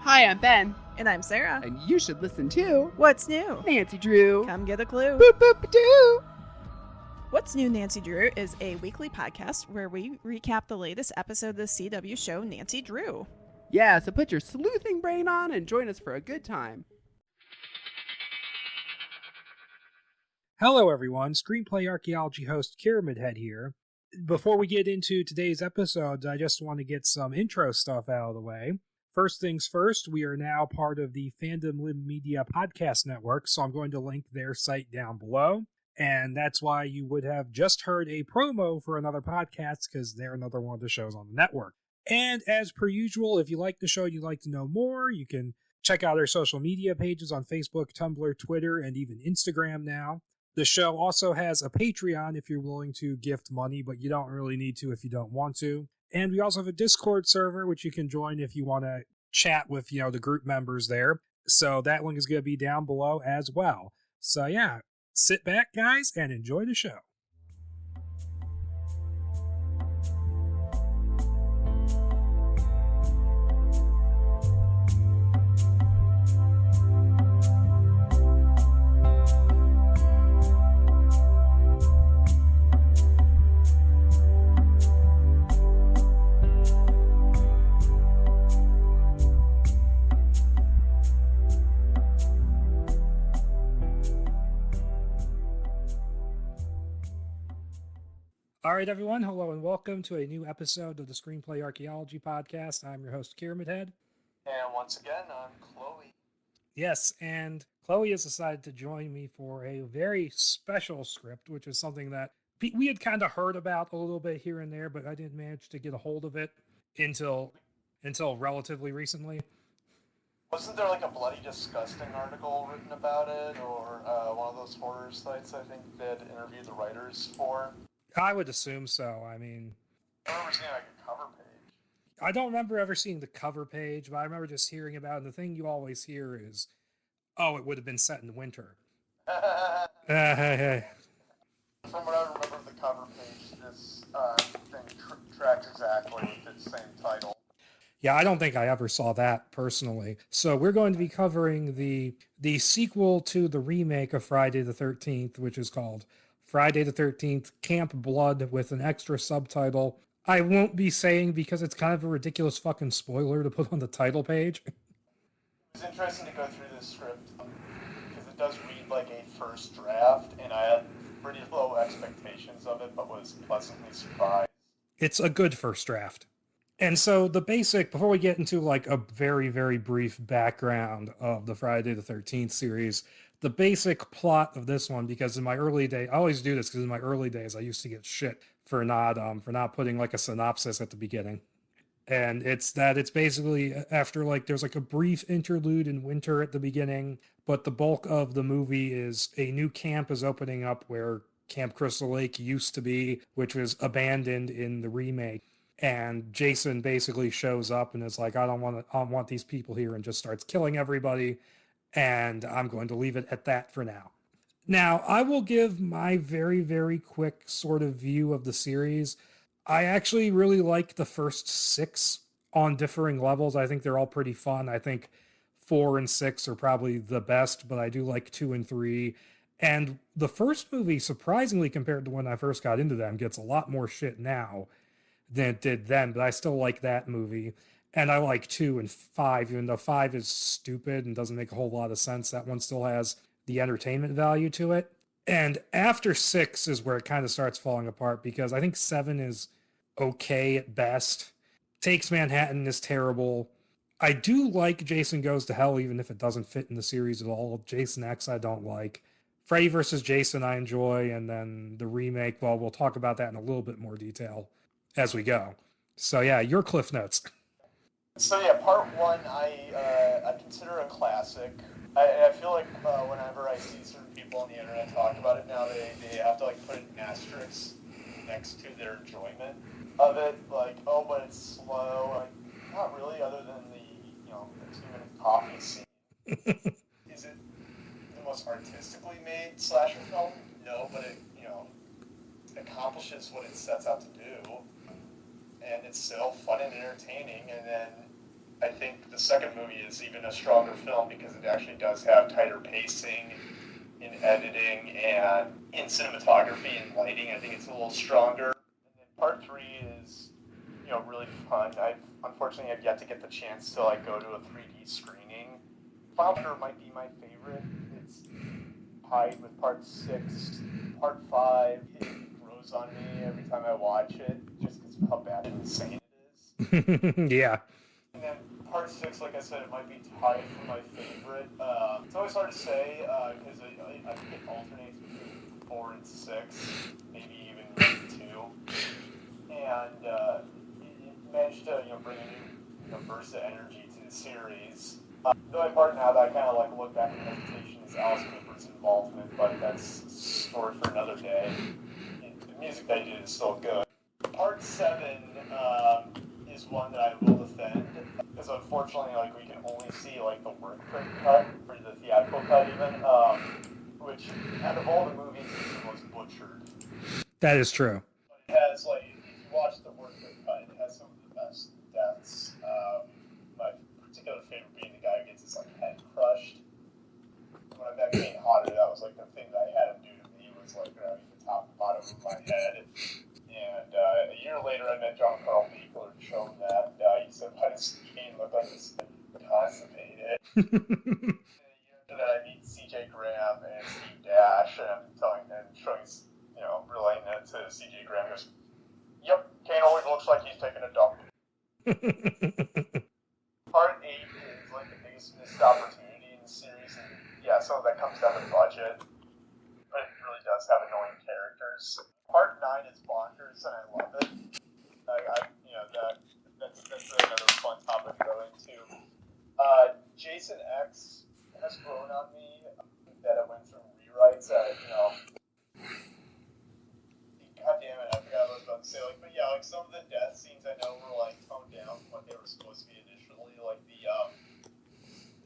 Hi, I'm Ben. And I'm Sarah. And you should listen to What's New? Nancy Drew. Come get a clue. Boop, boop, doo. What's New, Nancy Drew is a weekly podcast where we recap the latest episode of the CW show Nancy Drew. Yeah, so put your sleuthing brain on and join us for a good time. Hello, everyone. Screenplay Archaeology host KiramidHead here. Before we get into today's episode, I just want to get some intro stuff out of the way. First things first, we are now part of the Fandom Lim Media podcast network, so I'm going to link their site down below. And that's why you would have just heard a promo for another podcast, because they're another one of the shows on the network. And as per usual, if you like the show and you'd like to know more, you can check out our social media pages on Facebook, Tumblr, Twitter, and even Instagram now. The show also has a Patreon if you're willing to gift money, but you don't really need to if you don't want to. And we also have a Discord server, which you can join if you want to chat with, the group members there. So that link is going to be down below as well. So yeah, sit back, guys, and enjoy the show. All right, everyone. Hello and welcome to a new episode of the Screenplay Archaeology podcast. I'm your host, KiramidHead. And once again, I'm Chloe. Yes, and Chloe has decided to join me for a very special script, which is something that we had kind of heard about a little bit here and there, but I didn't manage to get a hold of it until relatively recently. Wasn't there like a Bloody Disgusting article written about it, or one of those horror sites I think they had interviewed the writers for? I would assume so. I mean, I remember seeing like a cover page. I don't remember ever seeing the cover page, but I remember just hearing about it. And the thing you always hear is, oh, it would have been set in winter. From what I remember of the cover page, this thing tracks exactly with its same title. Yeah, I don't think I ever saw that personally. So we're going to be covering the sequel to the remake of Friday the 13th, which is called Friday the 13th, Camp Blood, with an extra subtitle I won't be saying because it's kind of a ridiculous fucking spoiler to put on the title page. It's interesting to go through this script because it does read like a first draft, and I had pretty low expectations of it, but was pleasantly surprised. It's a good first draft. And so before we get into like a very, very brief background of the Friday the 13th series, the basic plot of this one, because in my early days, I always do this because in my early days, I used to get shit for not putting like a synopsis at the beginning. And it's basically after like, there's like a brief interlude in winter at the beginning, but the bulk of the movie is a new camp is opening up where Camp Crystal Lake used to be, which was abandoned in the remake. And Jason basically shows up and is like, I don't want these people here, and just starts killing everybody. And I'm going to leave it at that for now. Now, I will give my very, very quick sort of view of the series. I actually really like the first 6 on differing levels. I think they're all pretty fun. I think 4 and 6 are probably the best, but I do like 2 and 3. And the first movie, surprisingly, compared to when I first got into them, gets a lot more shit now than it did then, but I still like that movie. And I like 2 and 5, even though 5 is stupid and doesn't make a whole lot of sense. That one still has the entertainment value to it. And after 6 is where it kind of starts falling apart, because I think 7 is okay at best. Takes Manhattan is terrible. I do like Jason Goes to Hell, even if it doesn't fit in the series at all. Jason X I don't like. Freddy vs. Jason I enjoy, and then the remake, well, we'll talk about that in a little bit more detail as we go. So yeah, your Cliff Notes. So yeah, part 1 I consider a classic. I feel like whenever I see certain people on the internet talk about it now, they have to like put an asterisk next to their enjoyment of it. Like, oh, but it's slow. Like, not really, other than the 2-minute coffee scene. Is it the most artistically made slasher film? No, but it accomplishes what it sets out to do. And it's still fun and entertaining, and then I think the second movie is even a stronger film because it actually does have tighter pacing in editing and in cinematography and lighting. I think it's a little stronger. And then part 3 is, really fun. Unfortunately have yet to get the chance to go to a 3D screening. Final Order might be my favorite. It's tied with part 6. Part 5, it grows on me every time I watch it, just because of how bad and insane it is. Yeah. And then part 6, like I said, it might be tied for my favorite. It's always hard to say, because I think it alternates between 4 and 6, maybe even 2. And it managed to, bring a new burst of energy to the series. The only part now that I kind of look back with hesitation is Alice Cooper's involvement, but that's a story for another day. The music they did is still good. Part 7 is one that I will defend, because unfortunately, we can only see the work print cut, or the theatrical cut even, which out of all the movies is the most butchered. That is true. But it has if you watch the work print cut, it has some of the best deaths. My particular favorite being the guy who gets his head crushed. When I met Kane Hodder, that was the thing that I had him do to me was grabbing the top and bottom of my head. And a year later, I met John Carl Beekler and showed him that. He said, "Why does Kane look like he's constipated?" And a year after that, I meet C.J. Graham and Steve Dash, and showing, relaying that to C.J. Graham. He goes, "Yep, Kane always looks like he's taking a dump." Part 8 is the biggest missed opportunity in the series, and yeah, some of that comes down to budget, but it really does have annoying characters. Part 9 is bonkers, and I love it. That's another fun topic to go into. Jason X has grown on me that I went through rewrites. God damn it, I forgot what I was about to say. But yeah, some of the death scenes I know were toned down from what they were supposed to be initially.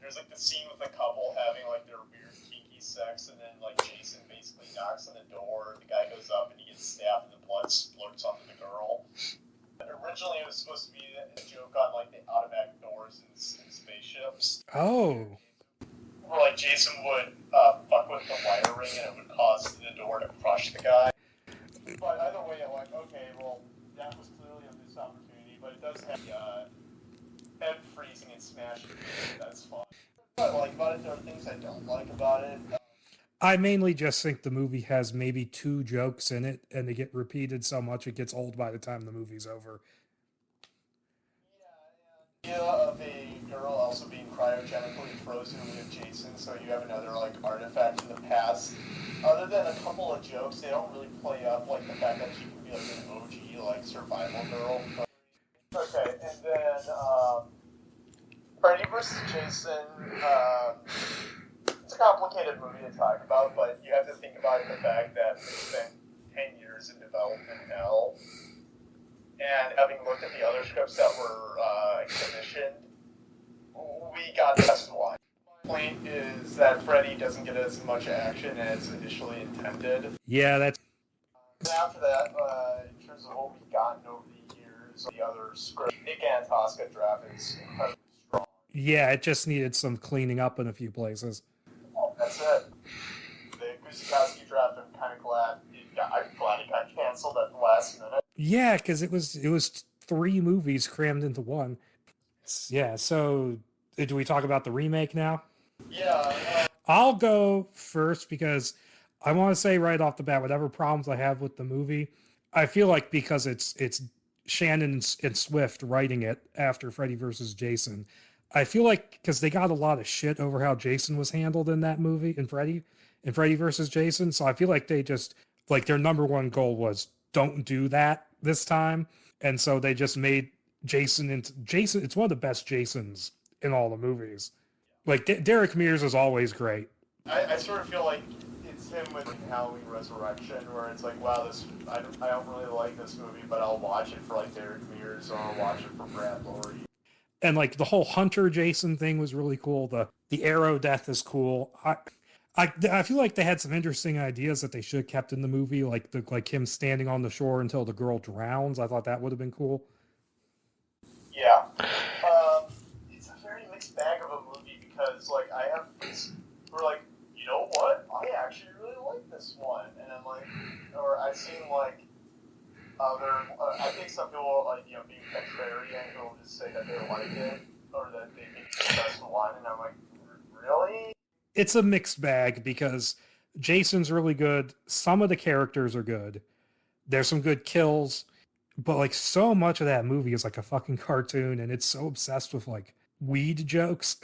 There's the scene with the couple having their weird kinky sex, and then Jason basically knocks on the door. The guy goes up and he gets stabbed, and the blood splurts onto the girl. Originally, it was supposed to be a joke on the automatic doors in spaceships. Oh. Where Jason would fuck with the wiring, and it would cause the door to crush the guy. But either way, I'm okay, well, that was clearly a missed opportunity, but it does have head freezing and smashing. That's fun. What I like about it, there are things I don't like about it. I mainly just think the movie has maybe 2 jokes in it, and they get repeated so much it gets old by the time the movie's over. Yeah, the idea of a girl also being cryogenically frozen with Jason, so you have another artifact from the past. Other than a couple of jokes, they don't really play up the fact that she can be an OG survival girl. Okay, and then Freddy vs. Jason. It's a complicated movie to talk about, but you have to think about the fact that they spent 10 years in development hell. And having looked at the other scripts that were commissioned, we got the best one. My point is that Freddy doesn't get as much action as initially intended. Yeah, that's... And after that, in terms of what we've gotten over the years, the other script, Nick Antosca draft is incredibly strong. Yeah, it just needed some cleaning up in a few places. Oh, that's it. The Guzikowski draft, I'm glad it got canceled at the last minute. Yeah, because it was 3 movies crammed into one. Yeah, so do we talk about the remake now? Yeah. I'll go first because I want to say right off the bat, whatever problems I have with the movie, I feel like because it's Shannon and Swift writing it after Freddy vs. Jason, I feel like because they got a lot of shit over how Jason was handled in that movie, in Freddy vs. Jason, so I feel like they just, their number one goal was don't do that this time, and so they just made Jason into Jason. It's one of the best Jasons in all the movies. Derek Mears is always great. I sort of feel like it's him with Halloween Resurrection, where it's wow, I don't really like this movie, but I'll watch it for Derek Mears, or I'll watch it for Brad Lorre. And the whole Hunter Jason thing was really cool. The arrow death is cool. I feel like they had some interesting ideas that they should have kept in the movie, like him standing on the shore until the girl drowns. I thought that would have been cool. Yeah. mixed bag of a movie because, like, I have friends who are like, you know what? I actually really like this one. And I'm like, or I've seen, like, other, I think some people, like, you know, being contrarian, who will just say that they like it, or that they think it's the best one. And I'm like, really? It's a mixed bag because Jason's really good. Some of the characters are good. There's some good kills, but like so much of that movie is like a fucking cartoon, and it's so obsessed with like weed jokes.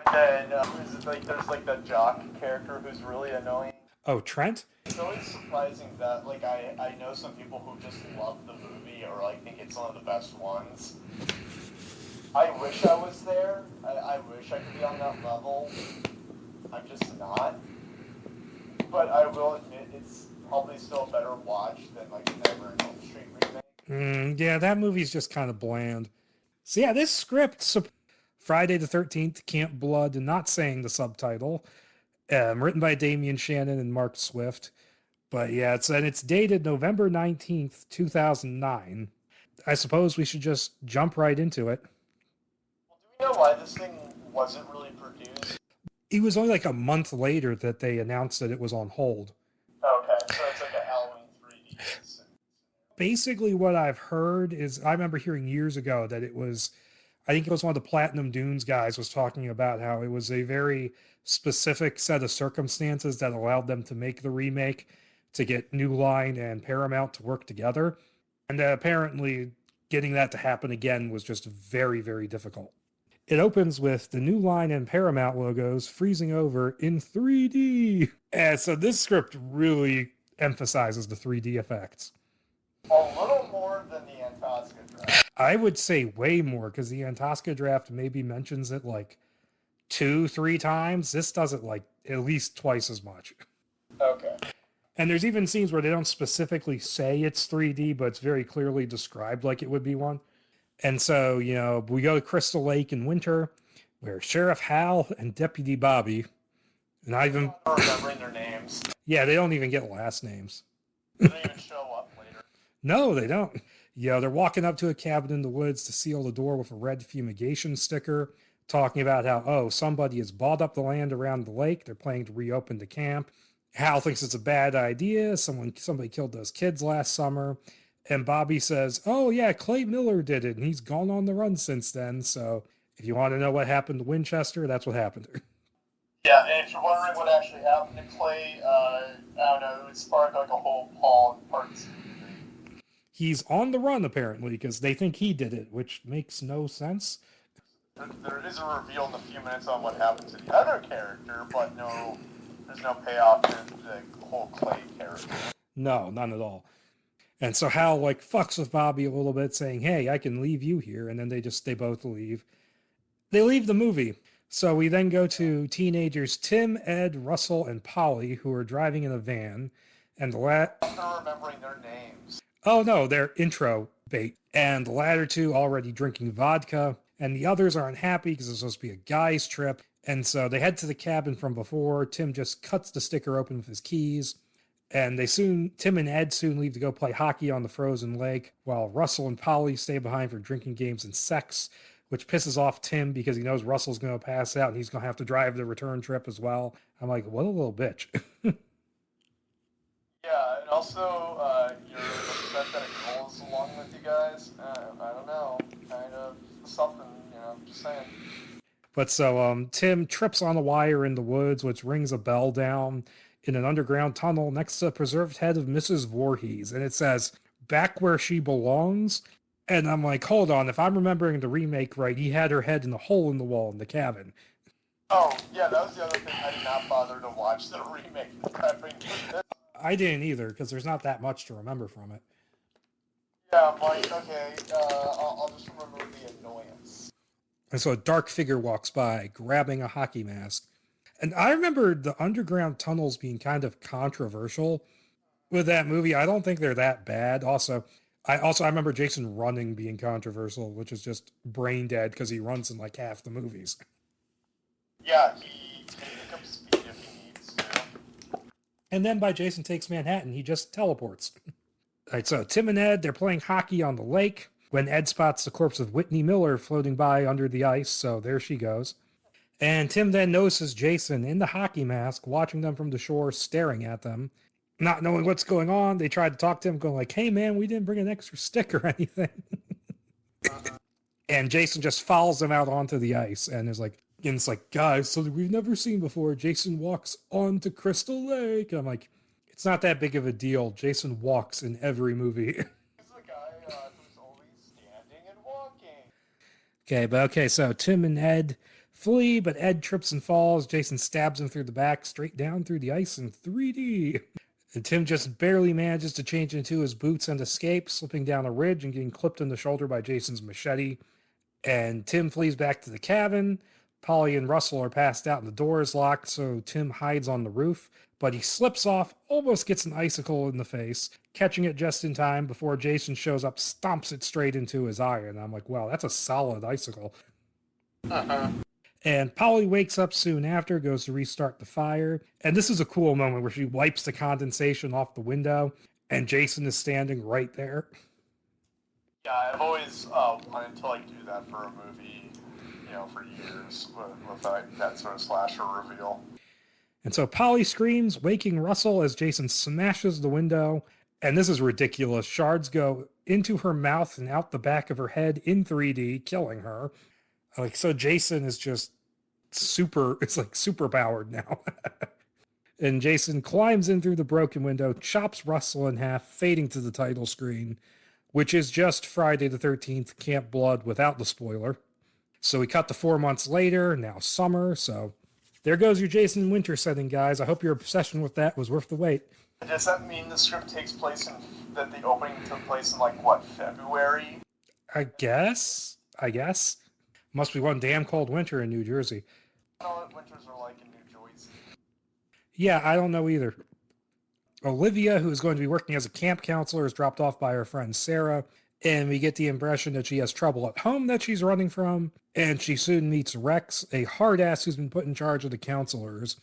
And then is it, like, there's like the jock character who's really annoying. Oh, Trent? It's always surprising that, like, I know some people who just love the movie or like think it's one of the best ones. I wish I was there. I wish I could be on that level. I'm just not. But I will admit it's probably still a better watch than like the Nightmare on Elm Street remake. Yeah, that movie's just kind of bland. So yeah, this script, Friday the 13th, Camp Blood, and not saying the subtitle, written by Damian Shannon and Mark Swift. But yeah, it's dated November 19th, 2009. I suppose we should just jump right into it. Well, do we know why this thing wasn't really produced? It was only like a month later that they announced that it was on hold. Okay, so it's like a Halloween 3D. Basically, what I've heard is I remember hearing years ago that it was, I think it was one of the Platinum Dunes guys was talking about how it was a very specific set of circumstances that allowed them to make the remake to get New Line and Paramount to work together. And apparently getting that to happen again was just very, very difficult. It opens with the New Line and Paramount logos freezing over in 3D. And so this script really emphasizes the 3D effects. A little more than the Antarctica draft. I would say way more because the Antarctica draft maybe mentions it like 2-3 times. This does it like at least twice as much. Okay. And there's even scenes where they don't specifically say it's 3D, but it's very clearly described like it would be one. And so, you know, we go to Crystal Lake in winter, where Sheriff Hal and Deputy Bobby, and I even I'm remembering their names. yeah, they don't even get last names. They don't even show up later. No, they don't. You know, they're walking up to a cabin in the woods to seal the door with a red fumigation sticker, talking about how, oh, somebody has bought up the land around the lake. They're planning to reopen the camp. Hal thinks it's a bad idea. Somebody killed those kids last summer. And Bobby says, oh, yeah, Clay Miller did it, and he's gone on the run since then. So if you want to know what happened to Winchester, that's what happened to her. Yeah, and if you're wondering what actually happened to Clay, I don't know, it would spark like a whole Paul parts. He's on the run, apparently, because they think he did it, which makes no sense. There is a reveal in a few minutes on what happened to the other character, but no, there's no payoff to the whole Clay character. No, none at all. And so Hal like fucks with Bobby a little bit, saying, hey, I can leave you here. And then they both leave. They leave the movie. So we then go to teenagers Tim, Ed, Russell, and Polly, who are driving in a van. And I'm not remembering their names. oh no, they're intro bait. And the latter two already drinking vodka. And the others are unhappy because it's supposed to be a guy's trip. And so they head to the cabin from before. Tim just cuts the sticker open with his keys. And Tim and Ed soon leave to go play hockey on the frozen lake, while Russell and Polly stay behind for drinking games and sex, which pisses off Tim because he knows Russell's going to pass out and he's going to have to drive the return trip as well. I'm like, what a little bitch. Yeah, and also, you're upset that a girl is along with you guys. I don't know, kind of something, you know, just saying. But so Tim trips on a wire in the woods, which rings a bell down in an underground tunnel next to the preserved head of Mrs. Voorhees. And it says, back where she belongs. And I'm like, hold on, if I'm remembering the remake right, he had her head in a hole in the wall in the cabin. Oh, yeah, that was the other thing. I did not bother to watch the remake. I didn't either, because there's not that much to remember from it. Yeah, I'm like, okay, I'll just remember the annoyance. And so a dark figure walks by, grabbing a hockey mask. And I remember the underground tunnels being kind of controversial with that movie. I don't think they're that bad. I remember Jason running being controversial, which is just brain dead because he runs in like half the movies. Yeah, he can pick up speed if he needs to. And then by Jason Takes Manhattan, he just teleports. All right, so Tim and Ed, they're playing hockey on the lake when Ed spots the corpse of Whitney Miller floating by under the ice, so there she goes. And Tim then notices Jason in the hockey mask watching them from the shore, staring at them. Not knowing what's going on, they try to talk to him, going like, hey man, we didn't bring an extra stick or anything. And Jason just follows them out onto the ice and is like, and it's like, guys, something we've never seen before. Jason walks onto Crystal Lake. And I'm like, it's not that big of a deal. Jason walks in every movie. He's the guy who's always standing and walking. Okay, so Tim and Ed flee, but Ed trips and falls. Jason stabs him through the back, straight down through the ice in 3D. And Tim just barely manages to change into his boots and escape, slipping down a ridge and getting clipped in the shoulder by Jason's machete. And Tim flees back to the cabin. Polly and Russell are passed out and the door is locked, so Tim hides on the roof. But he slips off, almost gets an icicle in the face, catching it just in time before Jason shows up, stomps it straight into his eye. And I'm like, wow, that's a solid icicle. And Polly wakes up soon after, goes to restart the fire. And this is a cool moment where she wipes the condensation off the window, and Jason is standing right there. Yeah, I've always wanted to like do that for a movie, for years with that sort of slasher reveal. And so Polly screams, waking Russell as Jason smashes the window. And this is ridiculous. Shards go into her mouth and out the back of her head in 3D, killing her. Like, so Jason is just it's like super powered now. And Jason climbs in through the broken window, chops Russell in half, fading to the title screen, which is just Friday the 13th Camp Blood without the spoiler. So we cut to 4 months later, now summer, so there goes your Jason Winter setting, guys. I hope your obsession with that was worth the wait. Does that mean the script takes place that the opening took place in February? I guess. Must be one damn cold winter in New Jersey. I don't know what winters are like in New Jersey. Yeah, I don't know either. Olivia, who is going to be working as a camp counselor, is dropped off by her friend Sarah, and we get the impression that she has trouble at home that she's running from, and she soon meets Rex, a hard-ass who's been put in charge of the counselors,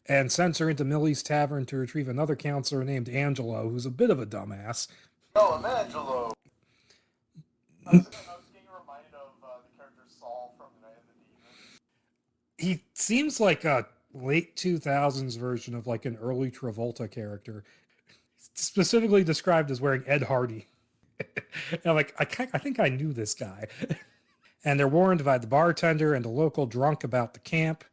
and sends her into Millie's Tavern to retrieve another counselor named Angelo, who's a bit of a dumbass. Oh, I'm Angelo! I was getting reminded of the character Saul from The Night of the Demons. He seems like a late 2000s version of like an early Travolta character, specifically described as wearing Ed Hardy. And I'm like, I think I knew this guy. And they're warned by the bartender and a local drunk about the camp.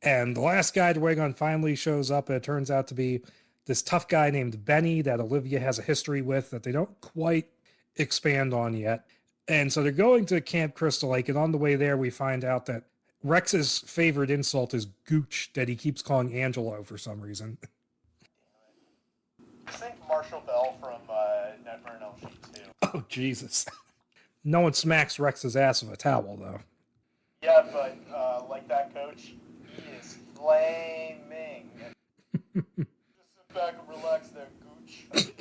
And the last guy to Wagon finally shows up, and it turns out to be this tough guy named Benny that Olivia has a history with that they don't quite expand on yet. And so they're going to Camp Crystal Lake, and on the way there we find out that Rex's favorite insult is gooch, that he keeps calling Angelo for some reason. I think Marshall Bell from Nightmare on Elm Street 2. Oh, Jesus. No one smacks Rex's ass with a towel, though. Yeah, but like that coach, he is flaming. Just sit back and relax there, gooch.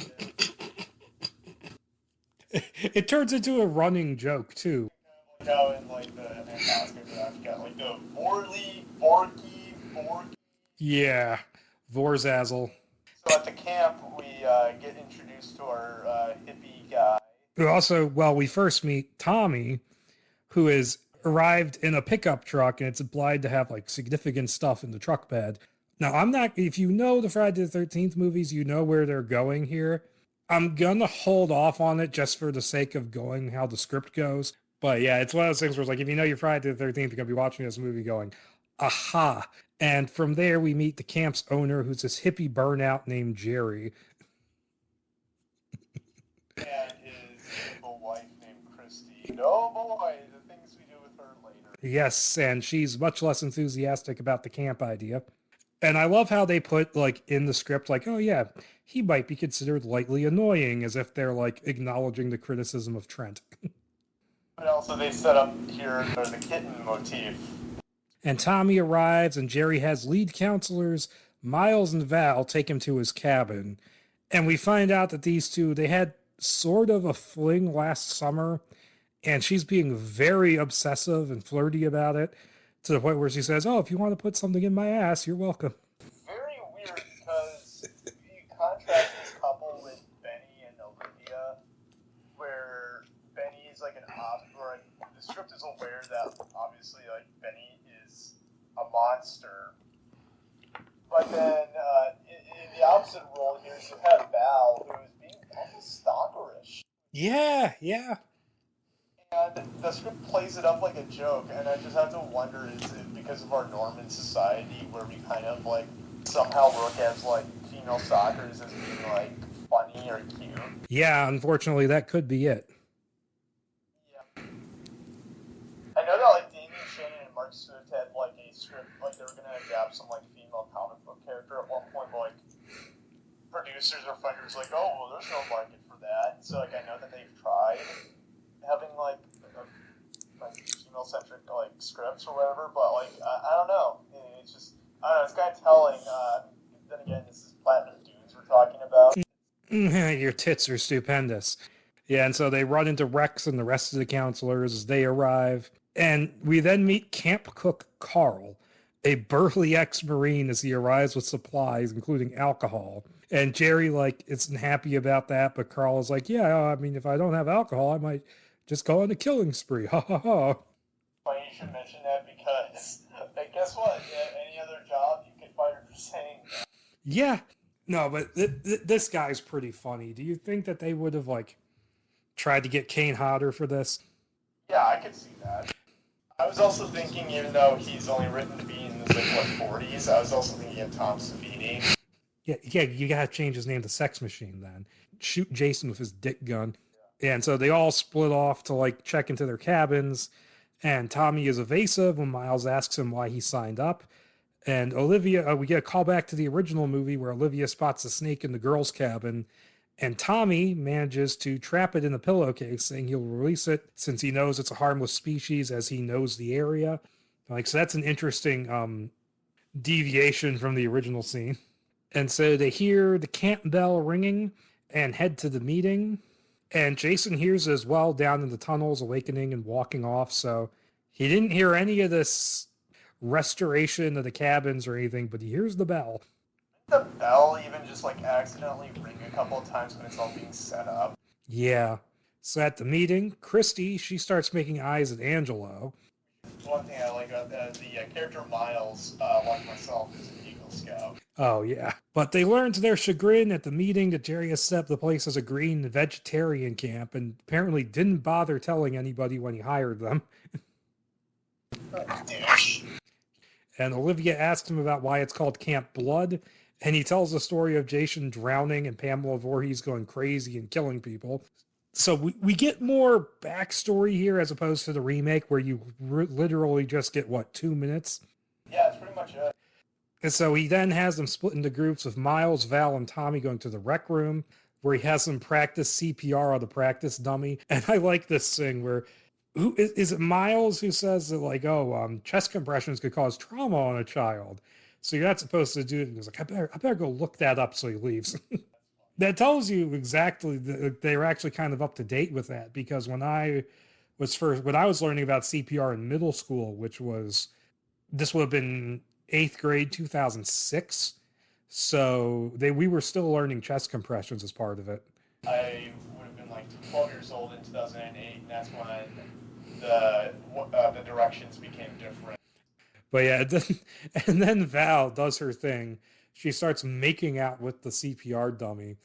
It turns into a running joke, too. Like how in the Oscar draft got the Vorley, Vorky. Yeah, Vorzazzle. So at the camp, we get introduced to our hippie guy. We first meet Tommy, who has arrived in a pickup truck, and it's implied to have significant stuff in the truck bed. Now, if you know the Friday the 13th movies, you know where they're going here. I'm gonna hold off on it just for the sake of going how the script goes. But yeah, it's one of those things where it's if you know you're Friday the 13th, you're gonna be watching this movie going, aha. And from there, we meet the camp's owner, who's this hippie burnout named Jerry. And his simple wife named Christy. Oh boy, the things we do with her later. Yes, and she's much less enthusiastic about the camp idea. And I love how they put, in the script, oh yeah, he might be considered lightly annoying, as if they're, acknowledging the criticism of Trent. But also they set up here the kitten motif. And Tommy arrives, and Jerry has lead counselors, Miles and Val, take him to his cabin. And we find out that these two, they had sort of a fling last summer, and she's being very obsessive and flirty about it, to the point where she says, oh, if you want to put something in my ass, you're welcome. Very weird, because you contrast this couple with Benny and Olivia, where Benny's a obviously, like, Benny is a monster. But then, in the opposite role here, you have Val, who is being almost stalkerish. Yeah, yeah. And the script plays it up like a joke, and I just have to wonder, is it because of our norm in society where we kind of, like, somehow look at, like, female stalkers as being, like, funny or cute? Yeah, unfortunately, that could be it. Yeah. I know that, like, Damien Shannon and Mark Swift had, like, a script, like, they were going to adapt some, like, female comic book character at one point, but, like, producers or funders like, oh, well, there's no market for that. So, like, I know that they've tried having, like female-centric, like, scripts or whatever, but, like, I don't know. It's just, I don't know, it's kind of telling. Then again, this is Platinum Dudes we're talking about. Your tits are stupendous. Yeah, and so they run into Rex and the rest of the counselors as they arrive. And we then meet camp cook Carl, a burly ex-Marine, as he arrives with supplies, including alcohol. And Jerry, like, isn't happy about that, but Carl is like, yeah, I mean, if I don't have alcohol, I might just go on a killing spree. Ha ha ha. Funny you should mention that because, like, guess what? Any other job, you get fired for saying that. Yeah. No, but this guy's pretty funny. Do you think that they would have, like, tried to get Kane Hodder for this? Yeah, I could see that. I was also thinking, even though he's only written to be in his, like, what, 40s, I was also thinking of Tom Savini. Yeah, you gotta change his name to Sex Machine then. Shoot Jason with his dick gun. And so they all split off to, like, check into their cabins. And Tommy is evasive when Miles asks him why he signed up. And Olivia, we get a call back to the original movie where Olivia spots a snake in the girls' cabin. And Tommy manages to trap it in a pillowcase, saying he'll release it since he knows it's a harmless species as he knows the area. Like, so that's an interesting deviation from the original scene. And so they hear the camp bell ringing and head to the meeting. And Jason hears as well down in the tunnels, awakening and walking off. So he didn't hear any of this restoration of the cabins or anything, but he hears the bell. The bell even just, like, accidentally ring a couple of times when it's all being set up. Yeah. So at the meeting, Christy, she starts making eyes at Angelo. One thing I like about the character Miles, like myself, is an Eagle Scout. Oh, yeah. But they learn to their chagrin at the meeting that Jerry has set up the place as a green vegetarian camp and apparently didn't bother telling anybody when he hired them. Douche. And Olivia asks him about why it's called Camp Blood, and he tells the story of Jason drowning and Pamela Voorhees going crazy and killing people. So we get more backstory here as opposed to the remake where you literally just get, 2 minutes? Yeah, that's pretty much it. And so he then has them split into groups with Miles, Val, and Tommy going to the rec room where he has them practice CPR on the practice dummy. And I like this thing where, who is it Miles who says that, like, chest compressions could cause trauma on a child. So you're not supposed to do it. And he's like, I better go look that up. So he leaves. That tells you exactly that they were actually kind of up to date with that, because when I was learning about CPR in middle school, this would have been 8th grade, 2006. So we were still learning chest compressions as part of it. I would have been, like, 12 years old in 2008, and that's when the directions became different. But yeah, and then Val does her thing. She starts making out with the CPR dummy,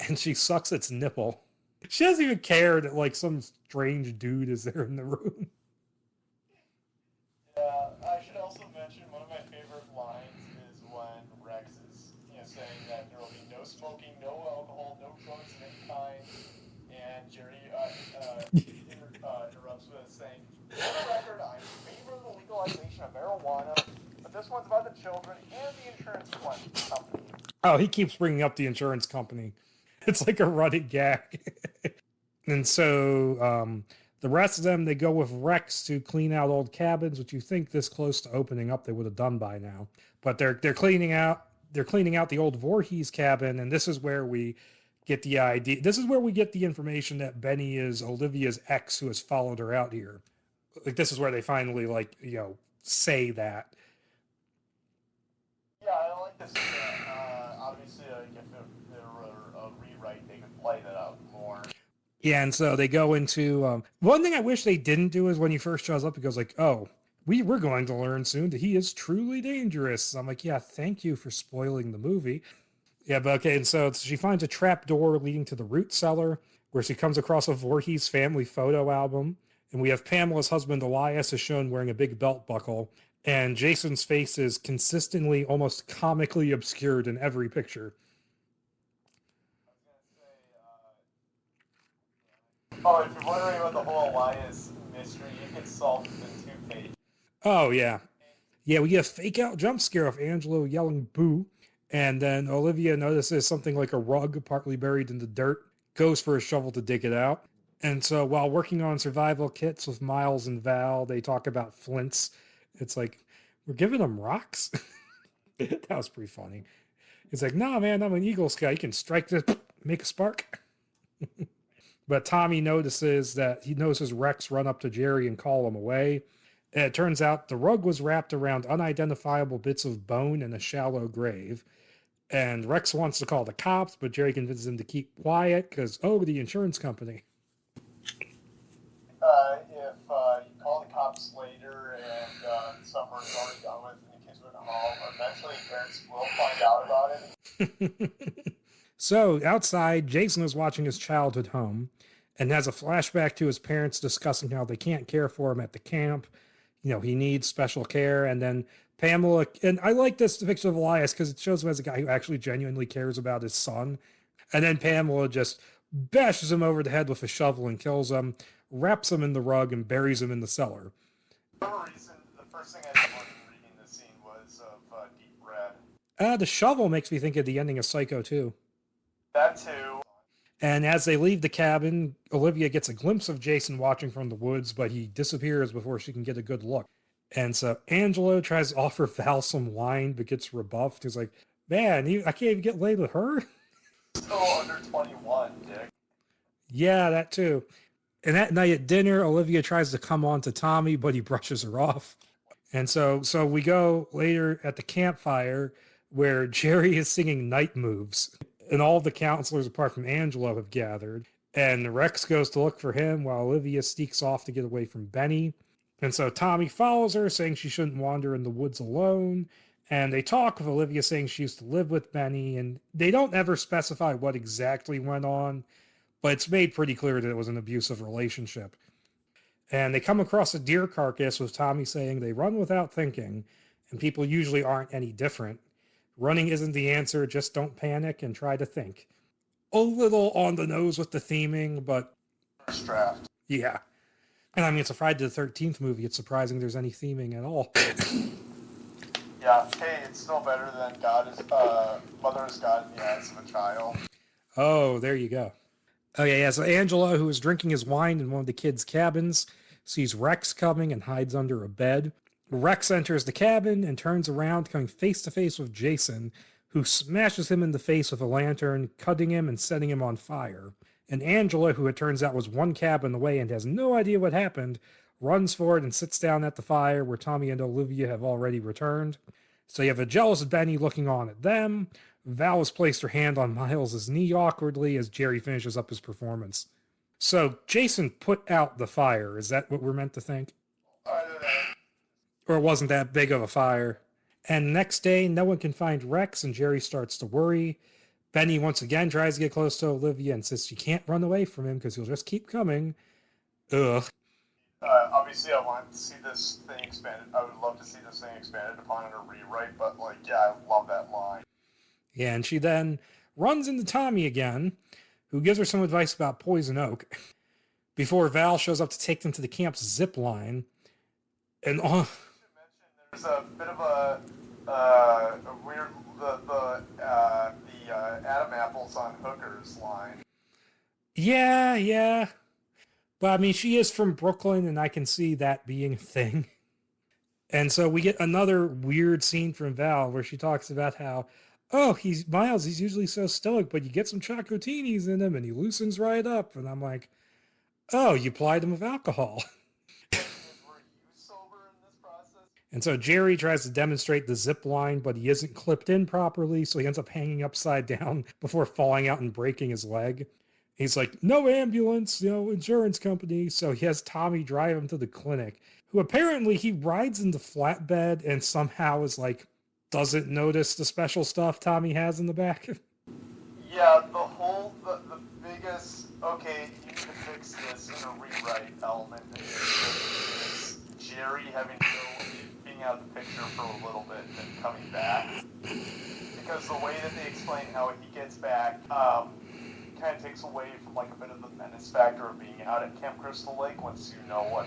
and she sucks its nipple. She doesn't even care that, like, some strange dude is there in the room. Yeah, I should also mention one of my favorite lines is when Rex is, saying that there will be no smoking, no alcohol, no drugs of any kind, and Jerry interrupts with saying, "For the record, I'm in favor of the legalization of marijuana, but this one's about the children and the insurance company." Oh, he keeps bringing up the insurance company. It's like a running gag. And so the rest of them, they go with Rex to clean out old cabins, which you think this close to opening up they would have done by now. But they're cleaning out the old Voorhees cabin, and this is where we get the idea. This is where we get the information that Benny is Olivia's ex who has followed her out here. Like, this is where they finally, like, say that. Yeah, I like this. Obviously, if there were a rewrite, they could play that out more. Yeah, and so they go into one thing I wish they didn't do is when he first shows up, he goes like, "Oh, we're going to learn soon that he is truly dangerous. I'm like, yeah, thank you for spoiling the movie. Yeah, but okay, and so she finds a trap door leading to the root cellar, where she comes across a Voorhees family photo album. And we have Pamela's husband Elias is shown wearing a big belt buckle, and Jason's face is consistently, almost comically obscured in every picture. Oh, if you're wondering about the whole Elias mystery, you can solve it in 2 pages. Oh, yeah. Yeah, we get a fake out jump scare of Angelo yelling boo, and then Olivia notices something like a rug partly buried in the dirt, goes for a shovel to dig it out. And so while working on survival kits with Miles and Val, they talk about flints. It's like, we're giving them rocks? That was pretty funny. It's like, nah, man, I'm an Eagle Scout. You can strike this, make a spark. But Tommy notices Rex run up to Jerry and call him away. And it turns out the rug was wrapped around unidentifiable bits of bone in a shallow grave. And Rex wants to call the cops, but Jerry convinces him to keep quiet because, the insurance company. If you call the cops later and summer's already done with and the kids went home, eventually parents will find out about it. So, outside, Jason is watching his childhood home and has a flashback to his parents discussing how they can't care for him at the camp. He needs special care. And then Pamela, and I like this depiction of Elias because it shows him as a guy who actually genuinely cares about his son. And then Pamela just bashes him over the head with a shovel and kills him, wraps him in the rug, and buries him in the cellar. For some reason, the first thing I thought when reading the scene was of Deep Red. The shovel makes me think of the ending of Psycho 2. That too. And as they leave the cabin, Olivia gets a glimpse of Jason watching from the woods, but he disappears before she can get a good look. And so Angelo tries to offer Val some wine, but gets rebuffed. He's like, man, I can't even get laid with her? Still under 21, Dick. Yeah, that too. And that night at dinner, Olivia tries to come on to Tommy, but he brushes her off. And so we go later at the campfire where Jerry is singing Night Moves. And all the counselors, apart from Angelo, have gathered. And Rex goes to look for him while Olivia sneaks off to get away from Benny. And so Tommy follows her, saying she shouldn't wander in the woods alone. And they talk with Olivia saying she used to live with Benny. And they don't ever specify what exactly went on, but it's made pretty clear that it was an abusive relationship. And they come across a deer carcass with Tommy saying they run without thinking, and people usually aren't any different. Running isn't the answer, just don't panic and try to think. A little on the nose with the theming, but... First draft. Yeah. And I mean, it's a Friday the 13th movie. It's surprising there's any theming at all. Yeah, hey, it's still better than Mother is God in the Eyes of a Child. Oh, there you go. Oh, yeah. So Angela, who is drinking his wine in one of the kids' cabins, sees Rex coming and hides under a bed. Rex enters the cabin and turns around, coming face to face with Jason, who smashes him in the face with a lantern, cutting him and setting him on fire. And Angela, who it turns out was one cabin away and has no idea what happened, runs for it and sits down at the fire where Tommy and Olivia have already returned. So you have a jealous Benny looking on at them. Val has placed her hand on Miles' knee awkwardly as Jerry finishes up his performance. So Jason put out the fire. Is that what we're meant to think? Or it wasn't that big of a fire. And next day, no one can find Rex, and Jerry starts to worry. Benny once again tries to get close to Olivia and says she can't run away from him because he'll just keep coming. Ugh. Obviously, I want to see this thing expanded. I would love to see this thing expanded upon in a rewrite, but, I love that line. Yeah, and she then runs into Tommy again, who gives her some advice about poison oak, before Val shows up to take them to the camp's zip line. And There's a bit of a weird the Adam apples on hookers line. Yeah. But I mean, she is from Brooklyn, and I can see that being a thing. And so we get another weird scene from Val where she talks about how, Miles, he's usually so stoic, but you get some chocotinis in him and he loosens right up. And I'm like, you plied him with alcohol. And so Jerry tries to demonstrate the zip line, but he isn't clipped in properly, so he ends up hanging upside down before falling out and breaking his leg. He's like, no ambulance, insurance company. So he has Tommy drive him to the clinic, who apparently he rides in the flatbed and somehow is like, doesn't notice the special stuff Tommy has in the back. Yeah, the biggest, okay, you need to fix this in a rewrite element is Jerry being out of the picture for a little bit and then coming back. Because the way that they explain how he gets back kind of takes away from like a bit of the menace factor of being out at Camp Crystal Lake once you know what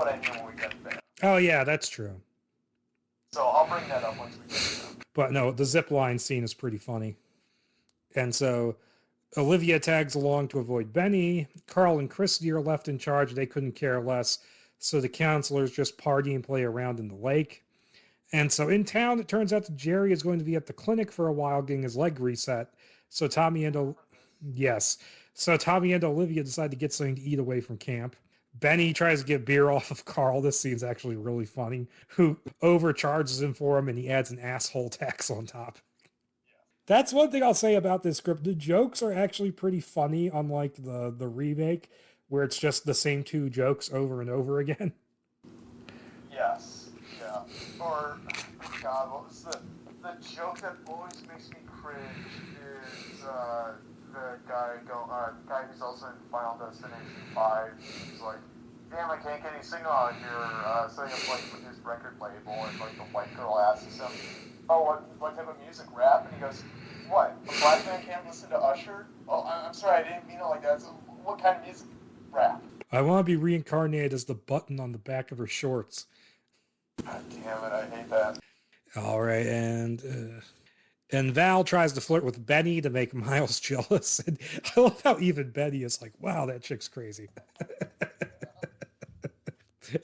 I mean when we get there. Oh yeah, that's true. So I'll bring that up once we get there. But no, the zip line scene is pretty funny. And so Olivia tags along to avoid Benny. Carl and Christy are left in charge. They couldn't care less. So the counselors just party and play around in the lake. And so in town, it turns out that Jerry is going to be at the clinic for a while getting his leg reset. So Tommy and Olivia decide to get something to eat away from camp. Benny tries to get beer off of Carl. This scene's actually really funny. Who overcharges him for him, and he adds an asshole tax on top. That's one thing I'll say about this script. The jokes are actually pretty funny, unlike the remake, where it's just the same two jokes over and over again. Yes. Yeah. Or, God, what was the joke that always makes me cringe is the guy who's also in Final Destination 5. He's like, damn, I can't get any signal out here. Setting up like with his record label, and like the white girl asks him, oh, what type of music? Rap? And he goes, what? A black man can't listen to Usher? Oh, I'm sorry, I didn't mean it like that. So what kind of music? Rap. I want to be reincarnated as the button on the back of her shorts. God damn it, I hate that. All right, and Val tries to flirt with Benny to make Miles jealous. And I love how even Benny is like, wow, that chick's crazy.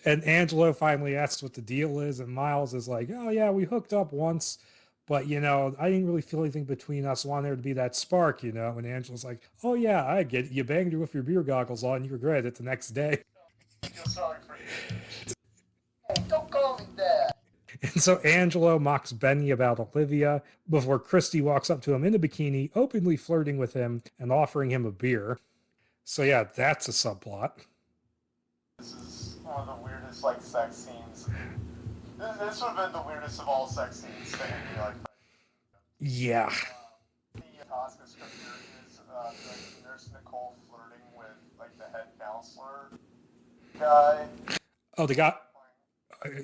And Angelo finally asks what the deal is, and Miles is like, oh yeah, we hooked up once, but I didn't really feel anything between us. Want there to be that spark, And Angelo's like, oh yeah, I get it. You banged her with your beer goggles on, you regret it the next day. I feel sorry for you. Hey, don't call me that. And so Angelo mocks Benny about Olivia before Christy walks up to him in a bikini, openly flirting with him and offering him a beer. So yeah, that's a subplot. This is one of the weirdest sex scenes. This would have been the weirdest of all sex scenes. Yeah. The Tosca script here is Nurse Nicole flirting with the head counselor guy. Oh, they got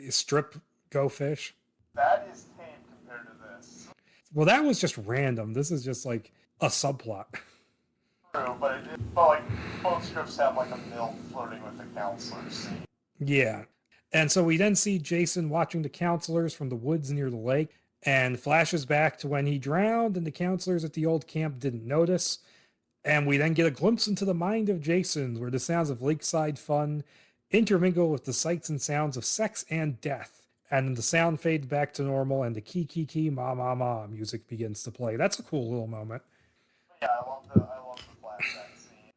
strip go fish. That is tame compared to this. Well, that was just random. This is just a subplot. True, but both scripts have a MILF flirting with the counselor scene. Yeah. And so we then see Jason watching the counselors from the woods near the lake, and flashes back to when he drowned and the counselors at the old camp didn't notice. And we then get a glimpse into the mind of Jason, where the sounds of lakeside fun intermingle with the sights and sounds of sex and death. And then the sound fades back to normal, and the key, key, key, ma, ma, ma music begins to play. That's a cool little moment. Yeah, I love the flashback scene.